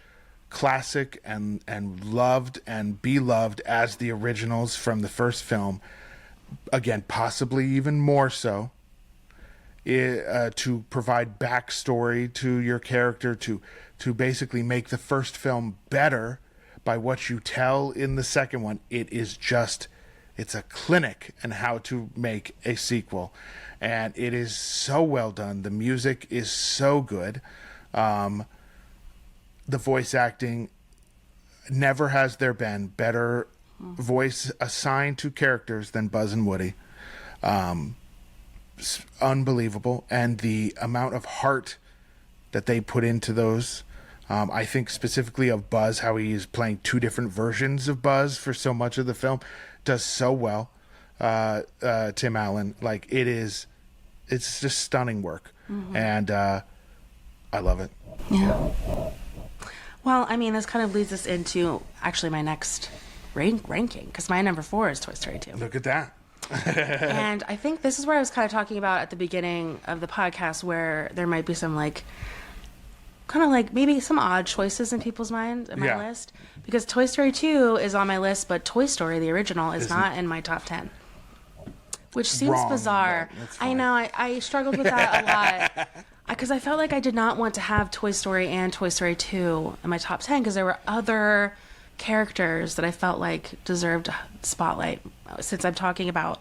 classic and loved and beloved as the originals from the first film. Again, possibly even more so. To provide backstory to your character, to basically make the first film better by what you tell in the second one. It's It's a clinic in how to make a sequel. And it is so well done. The music is so good. The voice acting, never has there been better voice assigned to characters than Buzz and Woody. Unbelievable. And the amount of heart that they put into those. I think specifically of Buzz, how he is playing two different versions of Buzz for so much of the film, does so well. Tim Allen, like it's just stunning work. And I love it. Yeah. Well, I mean, this kind of leads us into actually my next ranking, because my number 4 is Toy Story 2. Look at that. And I think this is where I was kind of talking about at the beginning of the podcast, where there might be some kind of maybe some odd choices in people's minds in my list, because Toy Story 2 is on my list, but Toy Story, the original, is not in my top 10. Which seems Wrong, bizarre. I know, I struggled with that a lot. Because I felt like I did not want to have Toy Story and Toy Story 2 in my top 10, because there were other characters that I felt like deserved spotlight. Since I'm talking about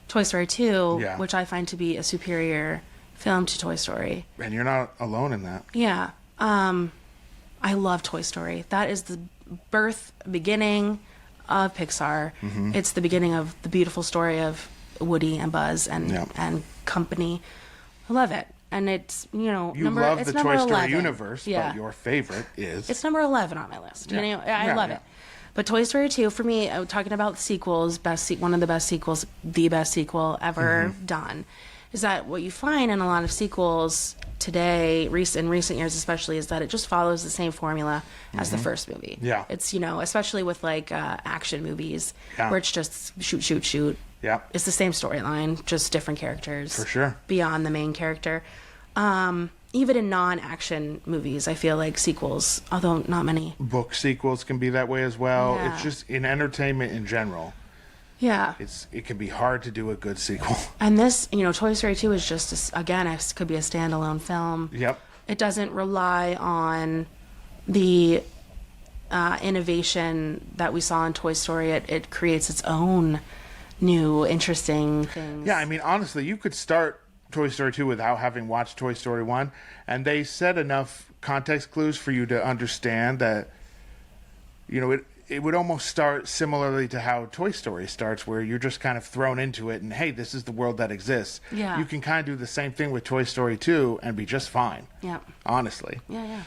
Toy Story 2, which I find to be a superior film to Toy Story. And you're not alone in that. Yeah. I love Toy Story. That is the beginning of Pixar. It's the beginning of the beautiful story of Woody and Buzz and company. I love it. And it's, you love the Toy Story 11. universe, but your favorite is... It's number 11 on my list. I love it. But Toy Story 2, for me, talking about sequels, one of the best sequels, the best sequel ever done, is that what you find in a lot of sequels today, in recent years especially, is that it just follows the same formula as the first movie. Yeah. It's, especially with action movies, where it's just shoot. Yeah. It's the same storyline, just different characters. For sure. Beyond the main character. Even in non-action movies, I feel like sequels, although not many. Book sequels can be that way as well. Yeah. It's just in entertainment in general. Yeah. It can be hard to do a good sequel. And this, Toy Story 2 is just, it could be a standalone film. Yep. It doesn't rely on the innovation that we saw in Toy Story. It creates its own new, interesting things. Yeah, I mean, honestly, you could start Toy Story 2 without having watched Toy Story 1, and they set enough context clues for you to understand that, it would almost start similarly to how Toy Story starts, where you're just kind of thrown into it, and hey, this is the world that exists. Yeah. You can kind of do the same thing with Toy Story 2 and be just fine. Yeah. Honestly. Yeah.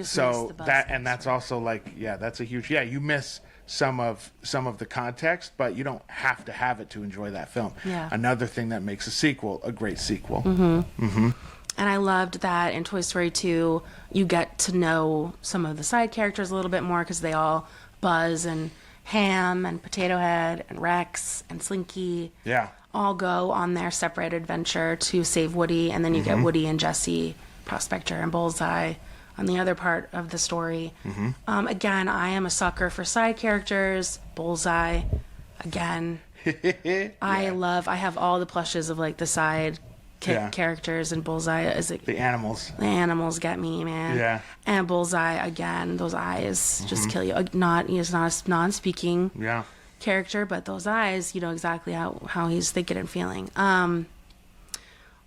So that's also that's a huge, you miss some of the context, but you don't have to have it to enjoy that film. Yeah. Another thing that makes a sequel a great sequel. And I loved that in Toy Story 2, you get to know some of the side characters a little bit more, because they all, Buzz and Ham and Potato Head and Rex and Slinky, all go on their separate adventure to save Woody, and then you get Woody and Jessie, Prospector and Bullseye on the other part of the story. Again, I am a sucker for side characters. Bullseye, again. I have all the plushes of the side characters, and Bullseye is the animals. The animals get me, man. Yeah. And Bullseye, again, those eyes just kill you. He's not a non-speaking character, but those eyes, you know exactly how he's thinking and feeling.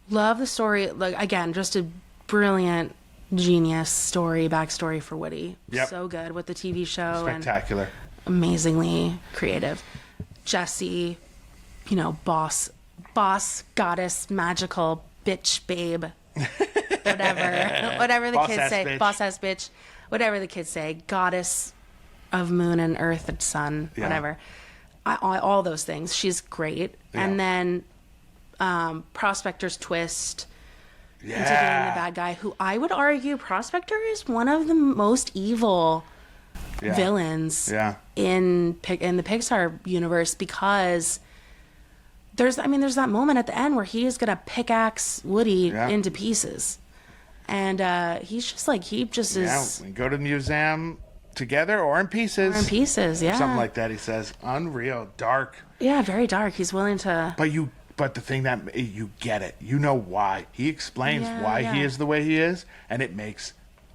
Love the story. Again, just a brilliant, genius backstory for Woody. Yep. So good with the TV show. Spectacular. And amazingly creative. Jessie, boss, goddess, magical, bitch, babe, whatever the kids say. Bitch. Boss ass bitch, whatever the kids say. Goddess of moon and earth and sun, whatever. All those things. She's great. Yeah. And then Prospector's twist into being the bad guy, who I would argue Prospector is one of the most evil villains in the Pixar universe, because there's that moment at the end where he is gonna pickaxe Woody into pieces, and he's just is. We go to the museum together or in pieces. Something like that. He says, unreal, dark. Yeah, very dark. He's willing to. But the thing that you get it, you know why. He explains why he is the way he is, and it makes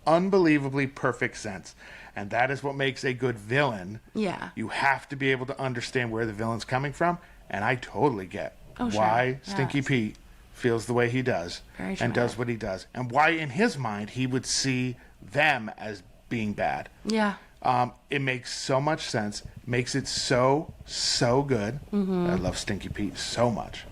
unbelievably perfect sense. And that is what makes a good villain. Yeah. You have to be able to understand where the villain's coming from. And I totally get why Stinky Pete feels the way he does and does what he does. And why, in his mind, he would see them as being bad. Yeah. It makes so much sense. Makes it so good. I love Stinky Pete so much.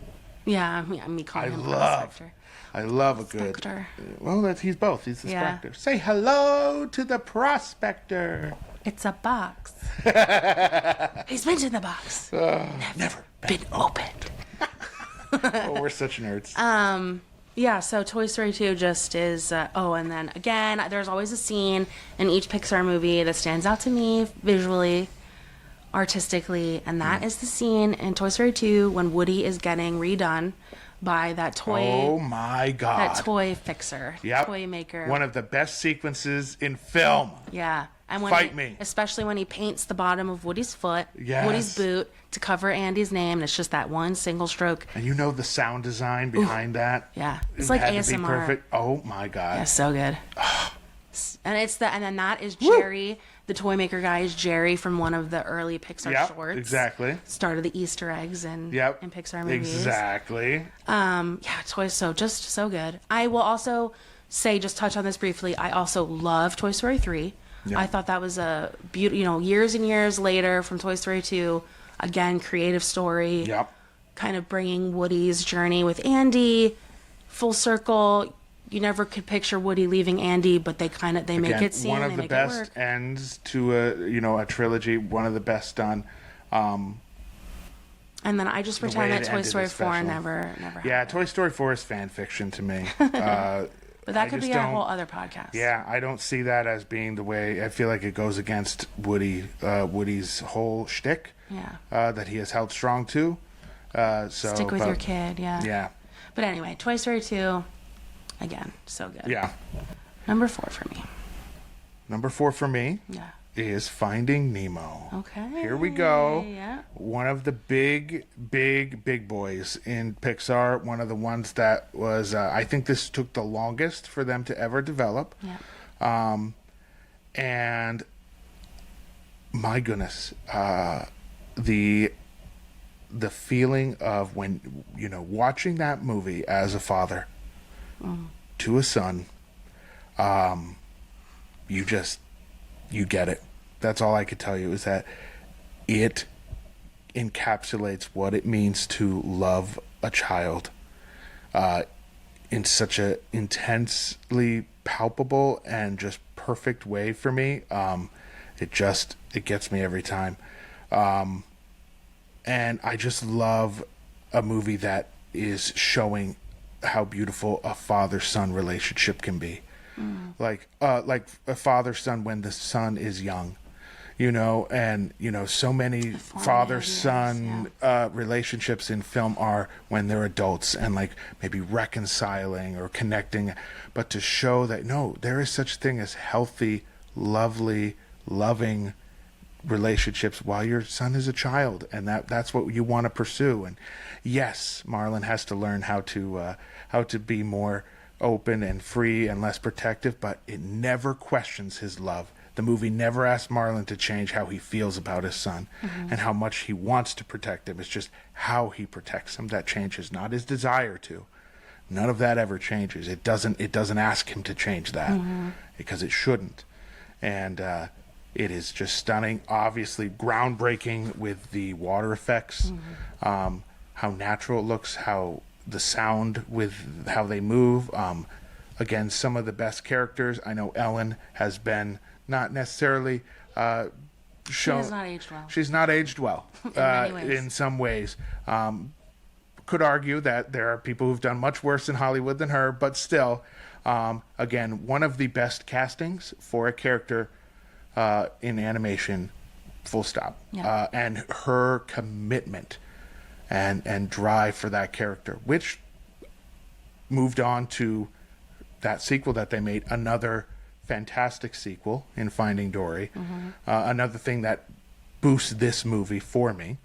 Yeah, me calling him Prospector. I love a good. Spectre. Well, he's both. He's the Spectre. Say hello to the Prospector. It's a box. He's been in the box. Never been opened. Oh, we're such nerds. Yeah, so Toy Story 2 just is... and then, again, there's always a scene in each Pixar movie that stands out to me visually, artistically, and that is the scene in Toy Story 2 when Woody is getting redone by that toy... Oh, my God. That toy fixer. Yep. Toy maker. One of the best sequences in film. Yeah. And when Fight me. Especially when he paints the bottom of Woody's foot, Yes. Woody's boot, to cover Andy's name, and it's just that one single stroke. And you know the sound design behind that? Yeah. It's It like had to ASMR. be perfect. Oh, my God. Yeah, so good. And then that is Jerry, the toy maker guy is Jerry from one of the early Pixar shorts. Exactly. Started the Easter eggs in Pixar movies. Exactly. Toys just so good. I will also say, just touch on this briefly, I also love Toy Story 3. Yep. I thought that was a beautiful, years and years later from Toy Story 2, again, creative story. Yep. Kind of bringing Woody's journey with Andy full circle. You never could picture Woody leaving Andy, but they make it seem, one of the best ends to a trilogy. One of the best done. And then I just pretend that Toy Story 4 never happened. Yeah, Toy Story 4 is fan fiction to me. But that could be a whole other podcast. Yeah, I don't see that as being the way. I feel like it goes against Woody's whole shtick. Yeah. That he has held strong to. Stick with your kid. Yeah. Yeah. But anyway, Toy Story 2. Again, so good. Yeah. Number 4 for me. Number 4 for me is Finding Nemo. Okay. Here we go. Yeah. One of the big boys in Pixar. One of the ones that was, I think this took the longest for them to ever develop. Yeah. And my goodness, the feeling of when, watching that movie as a father to a son, you get it. That's all I could tell you, is that it encapsulates what it means to love a child in such a intensely palpable and just perfect way for me. It gets me every time. And I just love a movie that is showing how beautiful a father-son relationship can be. Like a father-son when the son is young, and so many father-son relationships in film are when they're adults and like maybe reconciling or connecting, but to show that no, there is such a thing as healthy, lovely, loving relationships while your son is a child, and that's what you want to pursue. And yes, Marlon has to learn how to be more open and free and less protective, but it never questions his love. The movie never asks Marlon to change how he feels about his son and how much he wants to protect him. It's just how he protects him that changes, not his desire to. None of that ever changes. It doesn't ask him to change that because it shouldn't. And it is just stunning, obviously groundbreaking with the water effects, how natural it looks, how the sound with how they move. Again, some of the best characters. I know Ellen has been not necessarily shown. She has not aged well. She's not aged well in some ways. Could argue that there are people who've done much worse in Hollywood than her, but still, again, one of the best castings for a character in animation, full stop. Yeah. And her commitment and drive for that character, which moved on to that sequel that they made, another fantastic sequel in Finding Dory, another thing that boosts this movie for me.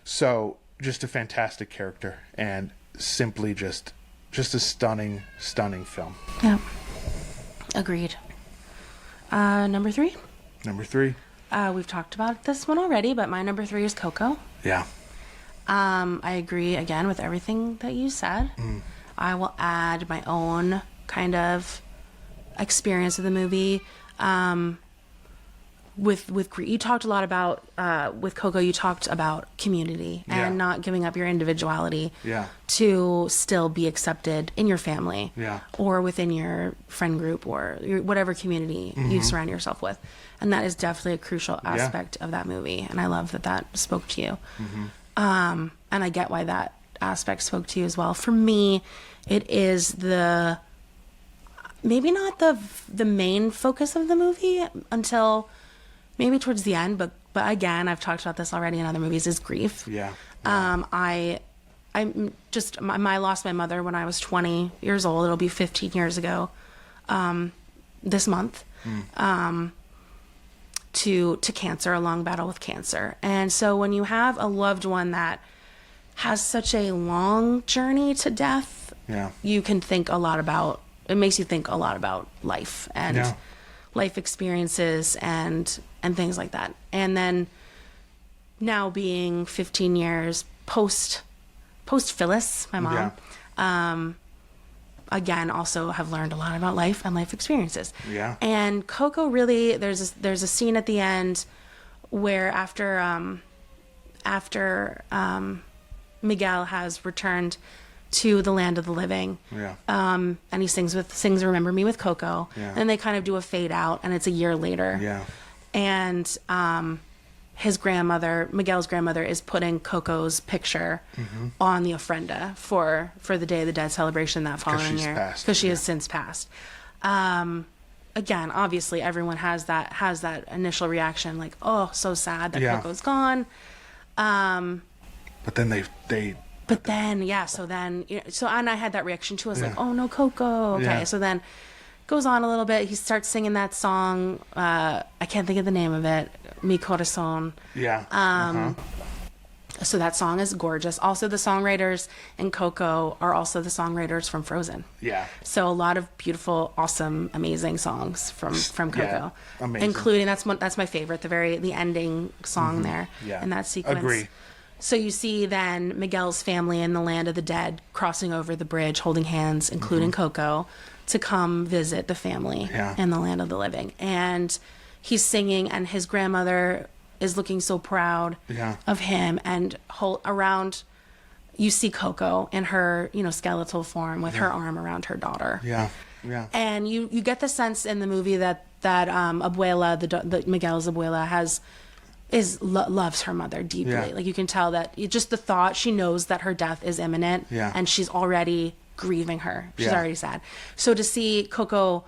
So just a fantastic character, and simply just a stunning film. Yeah, agreed. Number 3. Number 3. We've talked about this one already, but my number 3 is Coco. Yeah. I agree again with everything that you said. I will add my own kind of experience of the movie. With you talked a lot about with Coco. You talked about community and not giving up your individuality to still be accepted in your family or within your friend group or whatever community you surround yourself with, and that is definitely a crucial aspect of that movie. And I love that spoke to you, and I get why that aspect spoke to you as well. For me, it is maybe not the main focus of the movie until maybe towards the end, but again, I've talked about this already in other movies, is grief. I lost my mother when I was 20 years old. It'll be 15 years ago this month, to cancer, a long battle with cancer. And so when you have a loved one that has such a long journey to death, you can think a lot about, it makes you think a lot about life and life experiences and things like that. And then now being 15 years post Phyllis, my mom, again, also have learned a lot about life and life experiences. And Coco really, there's a scene at the end where after Miguel has returned to the land of the living, and he sings Remember Me with Coco, and they kind of do a fade out, and it's a year later, and his grandmother, Miguel's grandmother, is putting Coco's picture on the ofrenda for the Day of the Dead celebration that following year, because she has since passed. Again, obviously everyone has that initial reaction, like, oh, so sad that Coco's gone. But then they and I had that reaction too. I was like, oh no, Coco. Okay. So then goes on a little bit. He starts singing that song. I can't think of the name of it. Mi Corazón. So that song is gorgeous. Also, the songwriters in Coco are also the songwriters from Frozen. So a lot of beautiful, awesome, amazing songs from Coco. Amazing. Including, that's my favorite, the ending song there in that sequence. Agree. So you see then Miguel's family in the land of the dead crossing over the bridge, holding hands, including Coco, to come visit the family in the land of the living. And he's singing, and his grandmother is looking so proud of him. And around, you see Coco in her, skeletal form with her arm around her daughter. And you get the sense in the movie that Abuela, Miguel's Abuela, loves her mother deeply. Like, you can tell that just the thought, she knows that her death is imminent, and she's already grieving her. She's already sad. So to see Coco,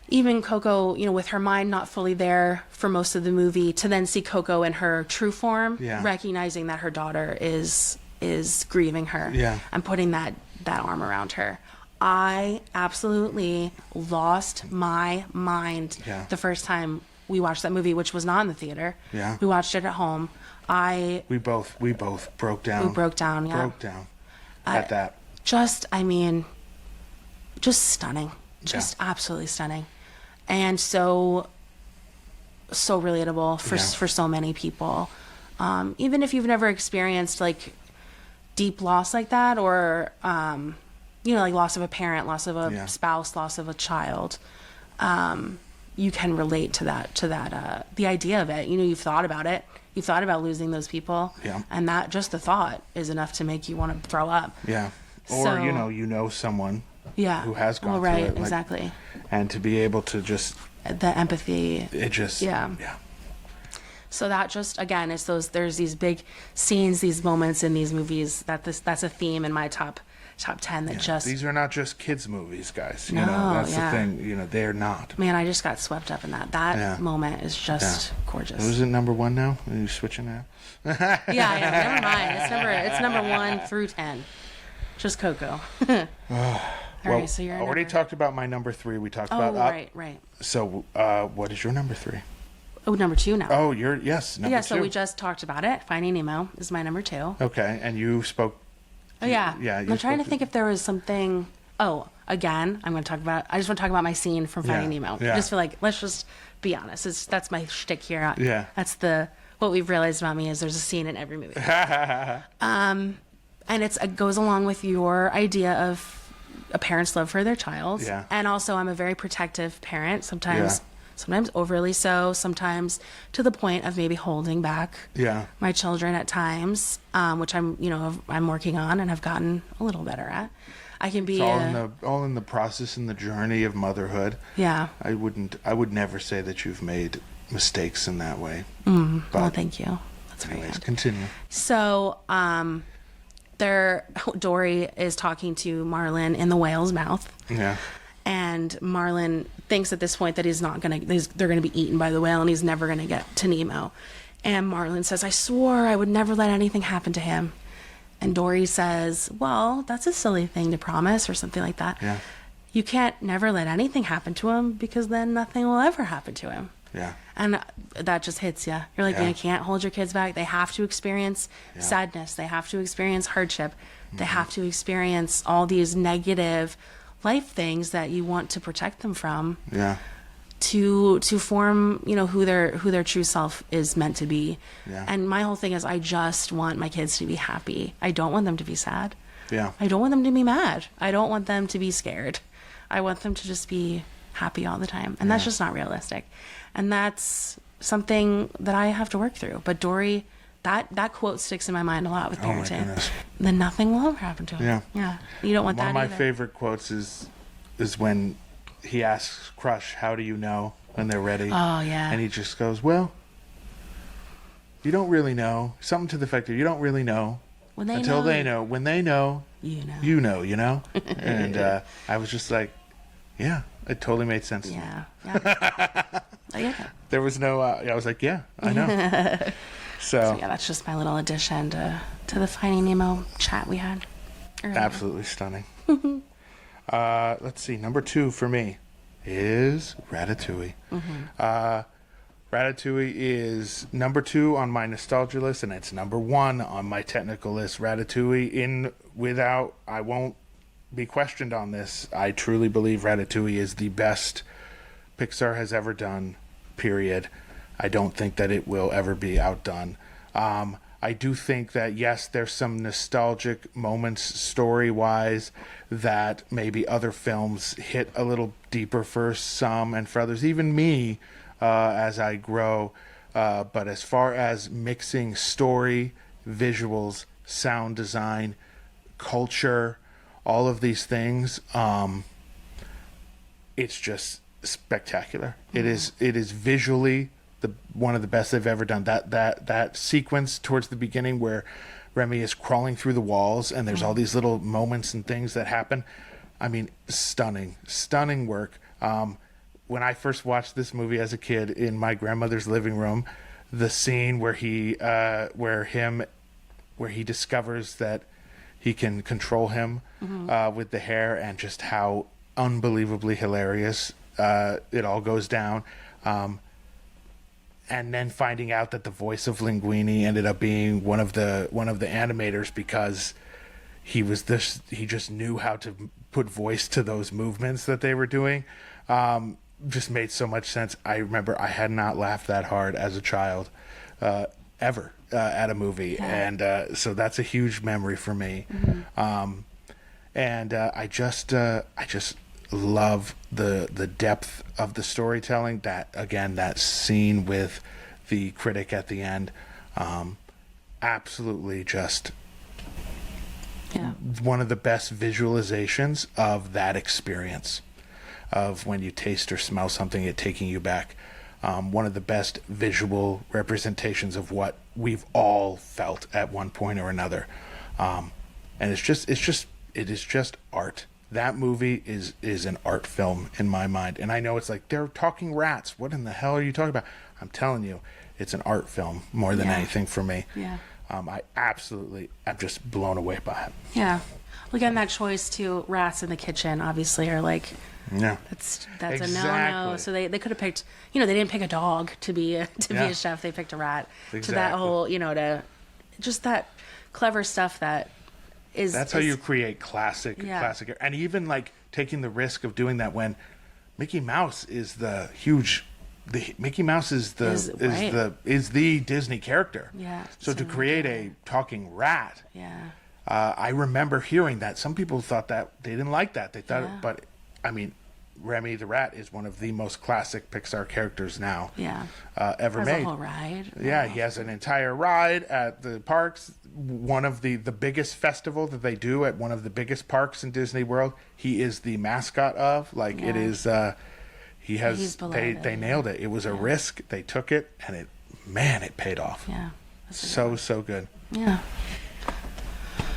with her mind not fully there for most of the movie, to then see Coco in her true form, recognizing that her daughter is grieving her, and putting that arm around her. I absolutely lost my mind the first time we watched that movie, which was not in the theater. We watched it at home. We both broke down. We broke down, Broke down at that. Just stunning. Just absolutely stunning. And so relatable for so many people. Even if you've never experienced like deep loss like that, or like loss of a parent, loss of a spouse, loss of a child, you can relate to that, the idea of it. You thought about it. You thought about losing those people. And that, just the thought, is enough to make you want to throw up. Or, someone who has gone through it. Exactly. And to be able to just... The empathy. It just... So that just, again, there's these big scenes, these moments in these movies, that's a theme in my top 10 that just... These are not just kids movies, guys. That's the thing. They're not. Man, I just got swept up in that. That moment is just gorgeous. Is it number 1 now? Are you switching now? Never mind. It's number 1 through 10. Just Coco. All right, so you're already talked about my number 3. We talked about Up. Right. So what is your number 3? Oh, number 2 now. Oh, number 2. So we just talked about it. Finding Nemo is my number 2. Okay, and you spoke... Oh, yeah. I'm trying to think if there was something... Oh, again, I just want to talk about my scene from Finding Nemo. Yeah. I just feel like, let's just be honest. That's my shtick here. Yeah. That's what we've realized about me is there's a scene in every movie. And it goes along with your idea of a parent's love for their child. Yeah. And also I'm a very protective parent. Sometimes overly so, sometimes to the point of maybe holding back my children at times, which I'm working on and have gotten a little better at. I can be all in the process and the journey of motherhood. Yeah. I would never say that you've made mistakes in that way. Well, thank you. That's very Anyways, good. continue. So, Dory is talking to Marlin in the whale's mouth. Yeah. And Marlin thinks at this point that they're gonna be eaten by the whale and he's never gonna get to Nemo. And Marlin says, I swore I would never let anything happen to him. And Dory says, well, that's a silly thing to promise, or something like that. Yeah. You can't never let anything happen to him, because then nothing will ever happen to him. Yeah. And that just hits you. You're like, Yeah. you can't hold your kids back. They have to experience sadness. They have to experience hardship. They have to experience all these negative life things that you want to protect them from. Yeah. To form, who their true self is meant to be. Yeah. And my whole thing is, I just want my kids to be happy. I don't want them to be sad. Yeah. I don't want them to be mad. I don't want them to be scared. I want them to just be happy all the time. And that's just not realistic. And that's something that I have to work through. But Dory, that quote sticks in my mind a lot with parenting. goodness. Then nothing will ever happen to him. Yeah. Yeah. You don't want One that of my either. favorite quotes is when he asks Crush, how do you know when they're ready? Oh, yeah. And he just goes, well, you don't really know. Something to the effect of, you don't really know When they until know, they know. When they know, you know. And I was just like, yeah, it totally made sense to me. Yeah. Yeah. Yeah. There was no, I was like, yeah, I know. So yeah, that's just my little addition to the Finding Nemo chat we had earlier. Absolutely stunning. Let's see. Number 2 for me is Ratatouille. Ratatouille is number 2 on my nostalgia list, and it's number 1 on my technical list. Ratatouille, I won't be questioned on this. I truly believe Ratatouille is the best Pixar has ever done, period. I don't think that it will ever be outdone. I do think that, yes, there's some nostalgic moments story-wise that maybe other films hit a little deeper for some and for others, even me, as I grow. But as far as mixing story, visuals, sound design, culture, all of these things, it's just spectacular. It is visually one of the best they've ever done. That sequence towards the beginning where Remy is crawling through the walls and there's all these little moments and things that happen. I mean, stunning work. When I first watched this movie as a kid in my grandmother's living room, the scene where he discovers that he can control him with the hair, and just how unbelievably hilarious it all goes down. And then finding out that the voice of Linguini ended up being one of the animators, because he just knew how to put voice to those movements that they were doing. Just made so much sense. I remember I had not laughed that hard as a child ever at a movie, and so that's a huge memory for me. And I just love the depth of the storytelling. That scene with the critic at the end, absolutely just one of the best visualizations of that experience of when you taste or smell something, it taking you back. One of the best visual representations of what we've all felt at one point or another. And it is just art. That movie is an art film in my mind. And I know it's like, they're talking rats. What in the hell are you talking about? I'm telling you, it's an art film more than anything for me. Yeah. I'm just blown away by it. Yeah. Well, again, that choice to rats in the kitchen obviously are like, that's exactly. A no-no. So they could have picked, they didn't pick a dog to be a chef. They picked a rat. Exactly. To that whole, to just that clever stuff that is. That's how you create classic, and even like taking the risk of doing that when Mickey Mouse is the Disney character. Yeah. So to create a talking rat, Yeah. I remember hearing that some people thought that they didn't like that. They thought, but I mean, Remy the rat is one of the most classic Pixar characters now. Yeah. Ever Has made. a whole ride. Yeah, he has an entire ride at the parks. One of the biggest festival that they do at one of the biggest parks in Disney World. He is the mascot of. Like it is. He has. He's beloved. They nailed it. It was a risk. They took it, and it paid off. Yeah. So good. Yeah.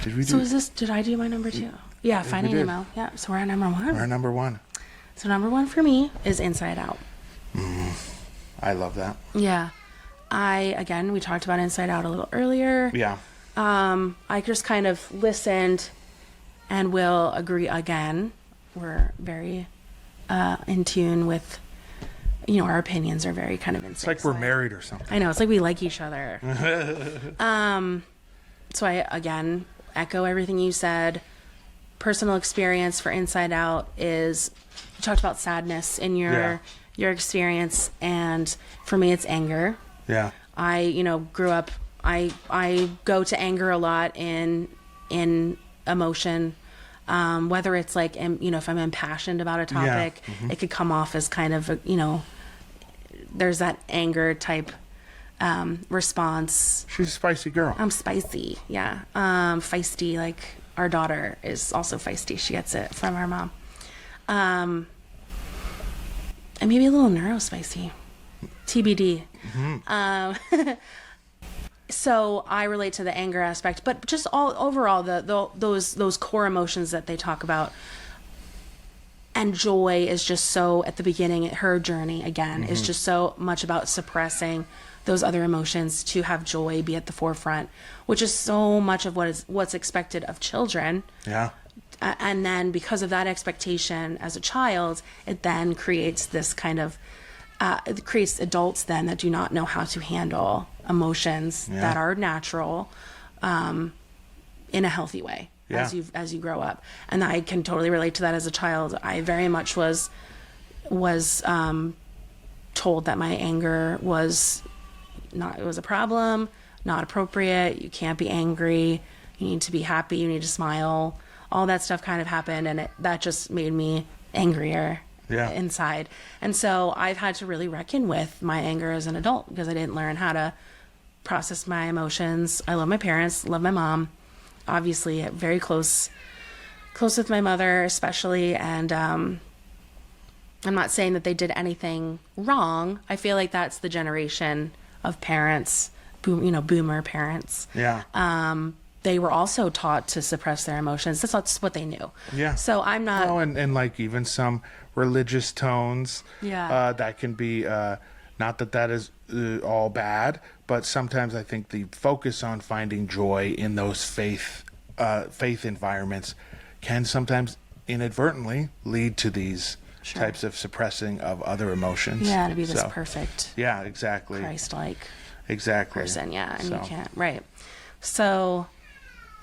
Did we do? So is this? Did I do my number 2? Yeah, Finding did. Nemo. Yeah. So we're at number 1. Our number 1. So number 1 for me is Inside Out. I love that. Yeah. We talked about Inside Out a little earlier. Yeah. I just kind of listened and will agree again. We're very in tune with, our opinions are very kind of in sync. It's like we're married or something. I know. It's like we like each other. So I, again, echo everything you said. Personal experience for Inside Out is, you talked about sadness in your experience, and for me it's anger. Yeah. I grew up, I go to anger a lot in emotion, whether it's like, if I'm impassioned about a topic, it could come off as kind of, there's that anger type response. She's a spicy girl. I'm spicy, yeah. Feisty, like our daughter is also feisty. She gets it from her mom. And maybe a little neurospicy. TBD. So I relate to the anger aspect, but just all overall, those core emotions that they talk about. And joy is just so, at the beginning, her journey again is just so much about suppressing those other emotions to have joy be at the forefront, which is so much of what's expected of children. Yeah. And then because of that expectation as a child, it then creates this kind of, it creates adults then that do not know how to handle emotions that are natural in a healthy way as you grow up. And I can totally relate to that as a child. I very much was told that my anger was it was a problem, not appropriate. You can't be angry. You need to be happy. You need to smile. All that stuff kind of happened, and that just made me angrier inside. And so I've had to really reckon with my anger as an adult because I didn't learn how to process my emotions. I love my parents, love my mom, obviously very close with my mother especially, and I'm not saying that they did anything wrong. I feel like that's the generation of parents, boomer parents. Yeah. They were also taught to suppress their emotions. That's what they knew. Yeah. So I'm not. Oh, and like even some religious tones. Yeah. That can be, not that is all bad, but sometimes I think the focus on finding joy in those faith environments can sometimes inadvertently lead to these types of suppressing of other emotions. Yeah, to be this perfect. Yeah, exactly. Christ-like. Exactly. Person, yeah, and you can't. Right. So.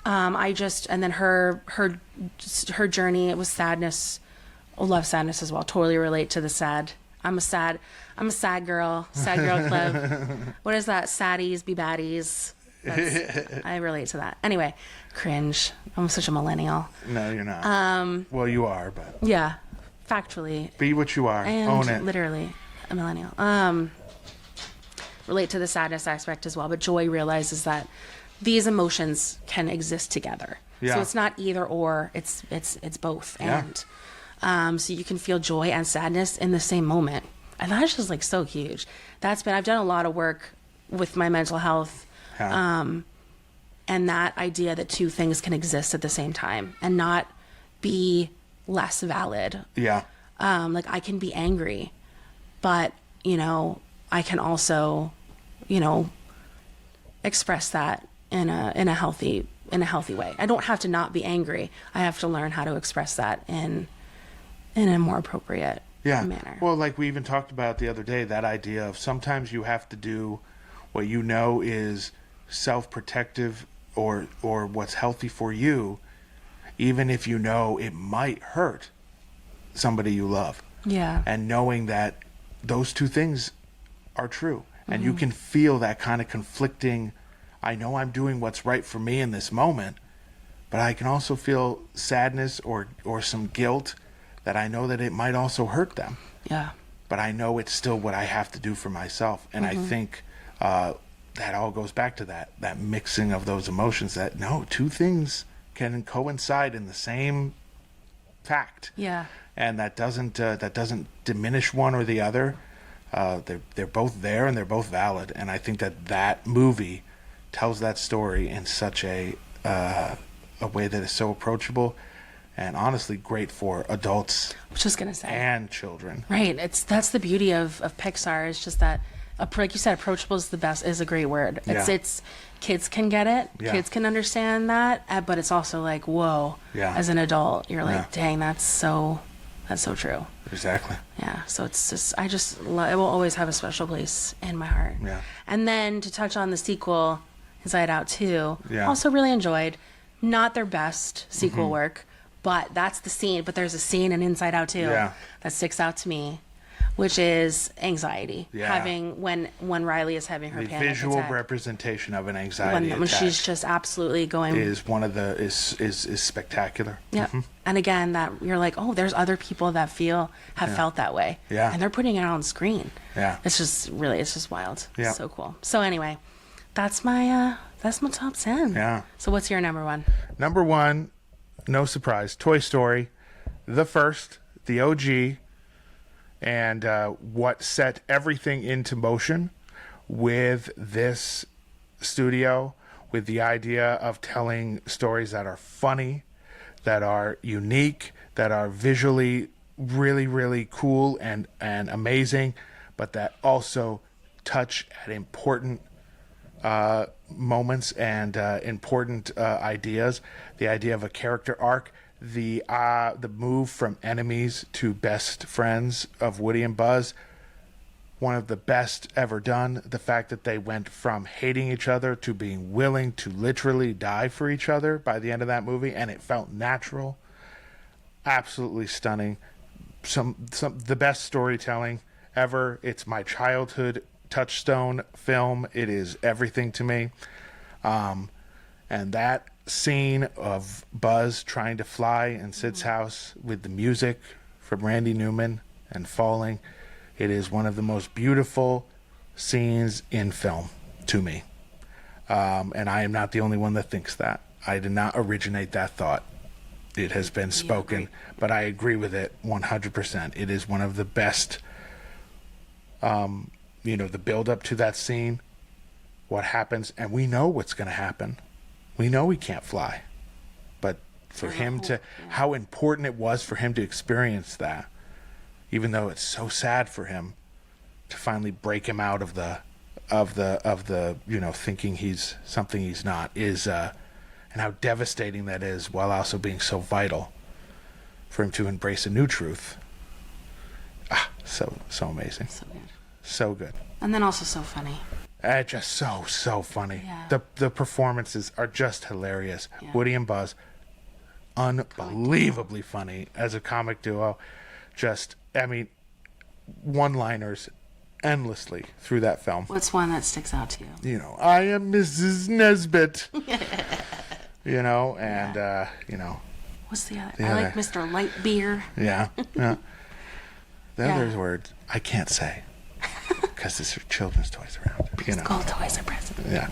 And then her journey, it was sadness. I love sadness as well. Totally relate to the sad. I'm a sad girl. Sad girl club. What is that? Saddies be baddies. I relate to that. Anyway, cringe. I'm such a millennial. No, you're not. Well, you are, but yeah, factually. Be what you are. And own it. Literally a millennial. Relate to the sadness aspect as well, but joy realizes that these emotions can exist together. Yeah. So it's not either or, it's both. Yeah. And so you can feel joy and sadness in the same moment. And that's just like so huge. I've done a lot of work with my mental health. Yeah. And that idea that two things can exist at the same time and not be less valid. Yeah. Like I can be angry, but I can also, express that in a healthy way. I don't have to not be angry. I have to learn how to express that in a more appropriate manner. Well, like we even talked about the other day, that idea of sometimes you have to do what is self-protective or what's healthy for you, even if it might hurt somebody you love. Yeah. And knowing that those two things are true. And you can feel that kind of conflicting, I know I'm doing what's right for me in this moment, but I can also feel sadness or some guilt that I know that it might also hurt them. Yeah. But I know it's still what I have to do for myself. And I think that all goes back to that mixing of those emotions, that no, two things can coincide in the same fact. Yeah. And that doesn't diminish one or the other. They're both there and they're both valid. And I think that movie tells that story in such a way that is so approachable and honestly great for adults. I was just gonna say. And children. Right. That's the beauty of Pixar. It's just that, like you said, approachable is a great word. It's kids can get it. Yeah. Kids can understand that. But it's also like, whoa. Yeah. As an adult, you're like, Yeah. dang, that's so true. Exactly. Yeah. So it's just, it will always have a special place in my heart. Yeah. And then to touch on the sequel, Inside Out 2, Yeah. also really enjoyed. Not their best sequel work, but that's the scene. But there's a scene in Inside Out 2 Yeah. that sticks out to me, which is anxiety. Yeah. Having when Riley is having her The panic visual attack. representation of an anxiety When attack she's just absolutely going. is one of the is spectacular. Yeah. And again, that you're like, oh, there's other people that have felt that way. Yeah. And they're putting it on screen. Yeah. It's just wild. Yeah. So cool. So anyway, that's my top 10. Yeah. So what's your number one? Number one, no surprise, Toy Story, the first, the OG, and what set everything into motion with this studio, with the idea of telling stories that are funny, that are unique, that are visually really, really cool and amazing, but that also touch at important moments and important ideas. The idea of a character arc, the move from enemies to best friends of Woody and Buzz, one of the best ever done. The fact that they went from hating each other to being willing to literally die for each other by the end of that movie, and it felt natural. Absolutely stunning. Some the best storytelling ever. It's my childhood touchstone film. It is everything to me. And that scene of Buzz trying to fly in Sid's house with the music from Randy Newman and falling, it is one of the most beautiful scenes in film to me. And I am not the only one that thinks that. I did not originate that thought. It has been spoken, but I agree with it 100%. It is one of the best, the build up to that scene, what happens, and we know what's going to happen. We know he can't fly, but for him to, how important it was for him to experience that, even though it's so sad for him to finally break him out of the thinking he's something he's not, is and how devastating that is, while also being so vital for him to embrace a new truth. So amazing. So good. So good. And then also so funny. Just so funny. Yeah. The performances are just hilarious. Yeah. Woody and Buzz, unbelievably funny as a comic duo. One-liners endlessly through that film. What's one that sticks out to you? I am Mrs. Nesbit. What's the other? The I other. like Mr. Lightbeer. Yeah. The Yeah. other words I can't say because there's children's toys around. It's called Toys R President. Yeah.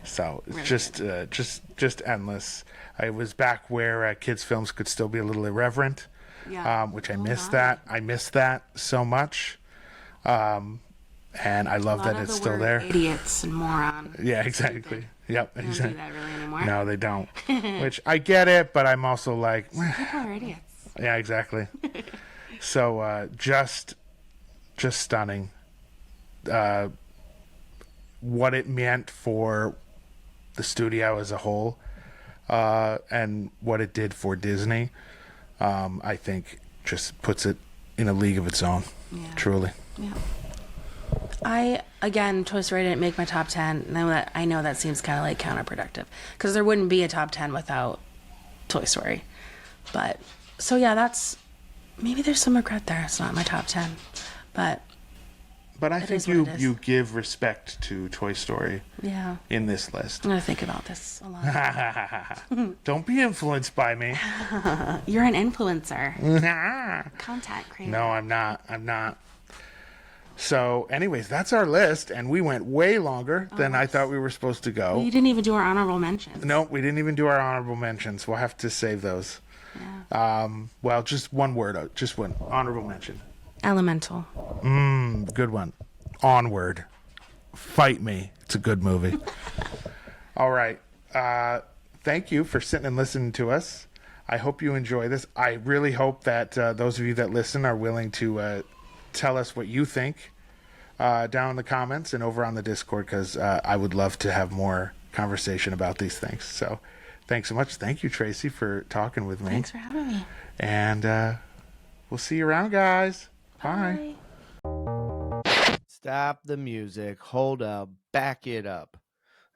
So Really just endless. I was back where kids' films could still be a little irreverent, Yeah. which I missed that. I missed that so much, and I love that it's still there. Idiots and moron. Yeah, exactly. Yep. They don't do that really anymore. No, they don't. Which I get it, but I'm also like, People are idiots. yeah, exactly. So just stunning. What it meant for the studio as a whole, and what it did for Disney, I think just puts it in a league of its own. Yeah. Truly. Yeah. Toy Story didn't make my top 10. I know that seems kind of like counterproductive because there wouldn't be a top 10 without Toy Story. But so yeah, that's Maybe there's some regret there. It's not my top 10, but But I it think is what it is. you give respect to Toy Story Yeah. in this list. I'm going to think about this a lot. Don't be influenced by me. You're an influencer. Content creator. No, I'm not. I'm not. So, anyways, that's our list, and we went way longer than I thought we were supposed to go. You didn't even do our honorable mentions. No, we didn't even do our honorable mentions. We'll have to save those. Yeah. Well, just one word, just one honorable mention. Elemental. Good one. Onward. Fight Me. It's a good movie. All right. Thank you for sitting and listening to us. I hope you enjoy this. I really hope that those of you that listen are willing to tell us what you think down in the comments and over on the Discord, because I would love to have more conversation about these things. So thanks so much. Thank you, Tracy, for talking with me. Thanks for having me. And we'll see you around, guys. Bye. Stop the music. Hold up. Back it up.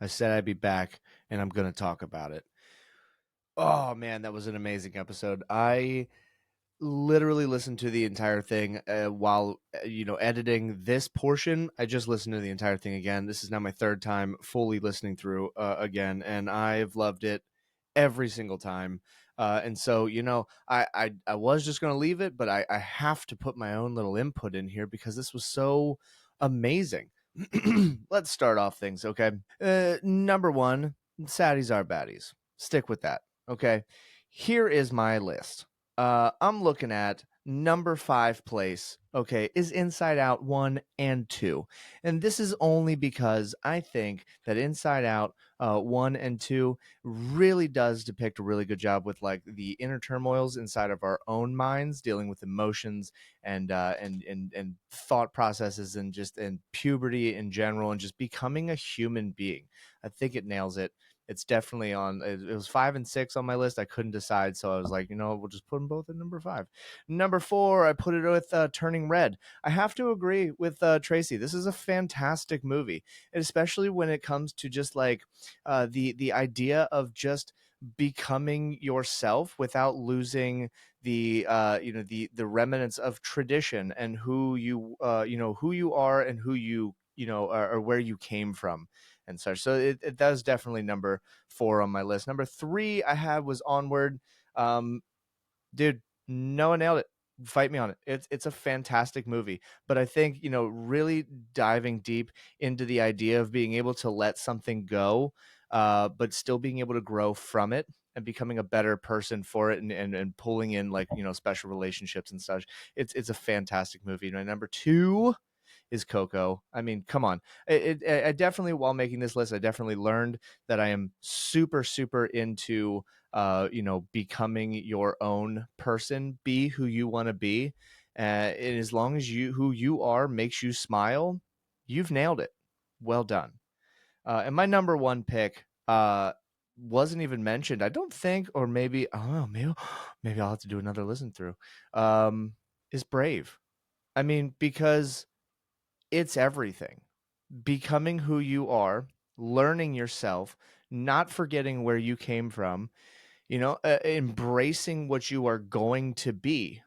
I said I'd be back, and I'm going to talk about it. Oh, man, that was an amazing episode. I literally listened to the entire thing while editing this portion. I just listened to the entire thing again. This is now my third time fully listening through again, and I've loved it every single time. And so I was just going to leave it, but I have to put my own little input in here because this was so amazing. Let's start off things, okay? Number one, saddies are baddies. Stick with that, okay? Here is my list. I'm looking at number 5 place, okay, is Inside Out 1 and 2. And this is only because I think that Inside Out 1 and 2 really does depict a really good job with like the inner turmoils inside of our own minds, dealing with emotions and thought processes and puberty in general, and just becoming a human being. I think it nails it. It's definitely on. It was 5 and 6 on my list. I couldn't decide, so I was like, we'll just put them both at number 5. Number 4, I put it with Turning Red. I have to agree with Tracy. This is a fantastic movie, and especially when it comes to just like the idea of just becoming yourself without losing the the remnants of tradition and who you who you are and who you or where you came from and such. So it that was definitely number 4 on my list. Number 3 I had was Onward. Dude, Noah nailed it. Fight me on it. It's a fantastic movie, but I think really diving deep into the idea of being able to let something go, but still being able to grow from it and becoming a better person for it, and pulling in like special relationships and such. It's a fantastic movie. My number 2 is Coco. I mean, come on. I definitely, while making this list, I definitely learned that I am super, super into, becoming your own person. Be who you want to be. And as long as who you are makes you smile, you've nailed it. Well done. And my number 1 pick wasn't even mentioned, I don't think, or maybe, I don't know, maybe I'll have to do another listen through. Is Brave. I mean, because it's everything. Becoming who you are, learning yourself, not forgetting where you came from, embracing what you are going to be.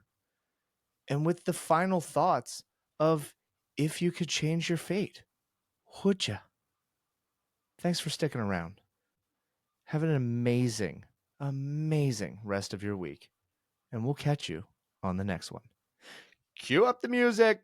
And with the final thoughts of, if you could change your fate, would you? Thanks for sticking around. Have an amazing, amazing rest of your week. And we'll catch you on the next one. Cue up the music.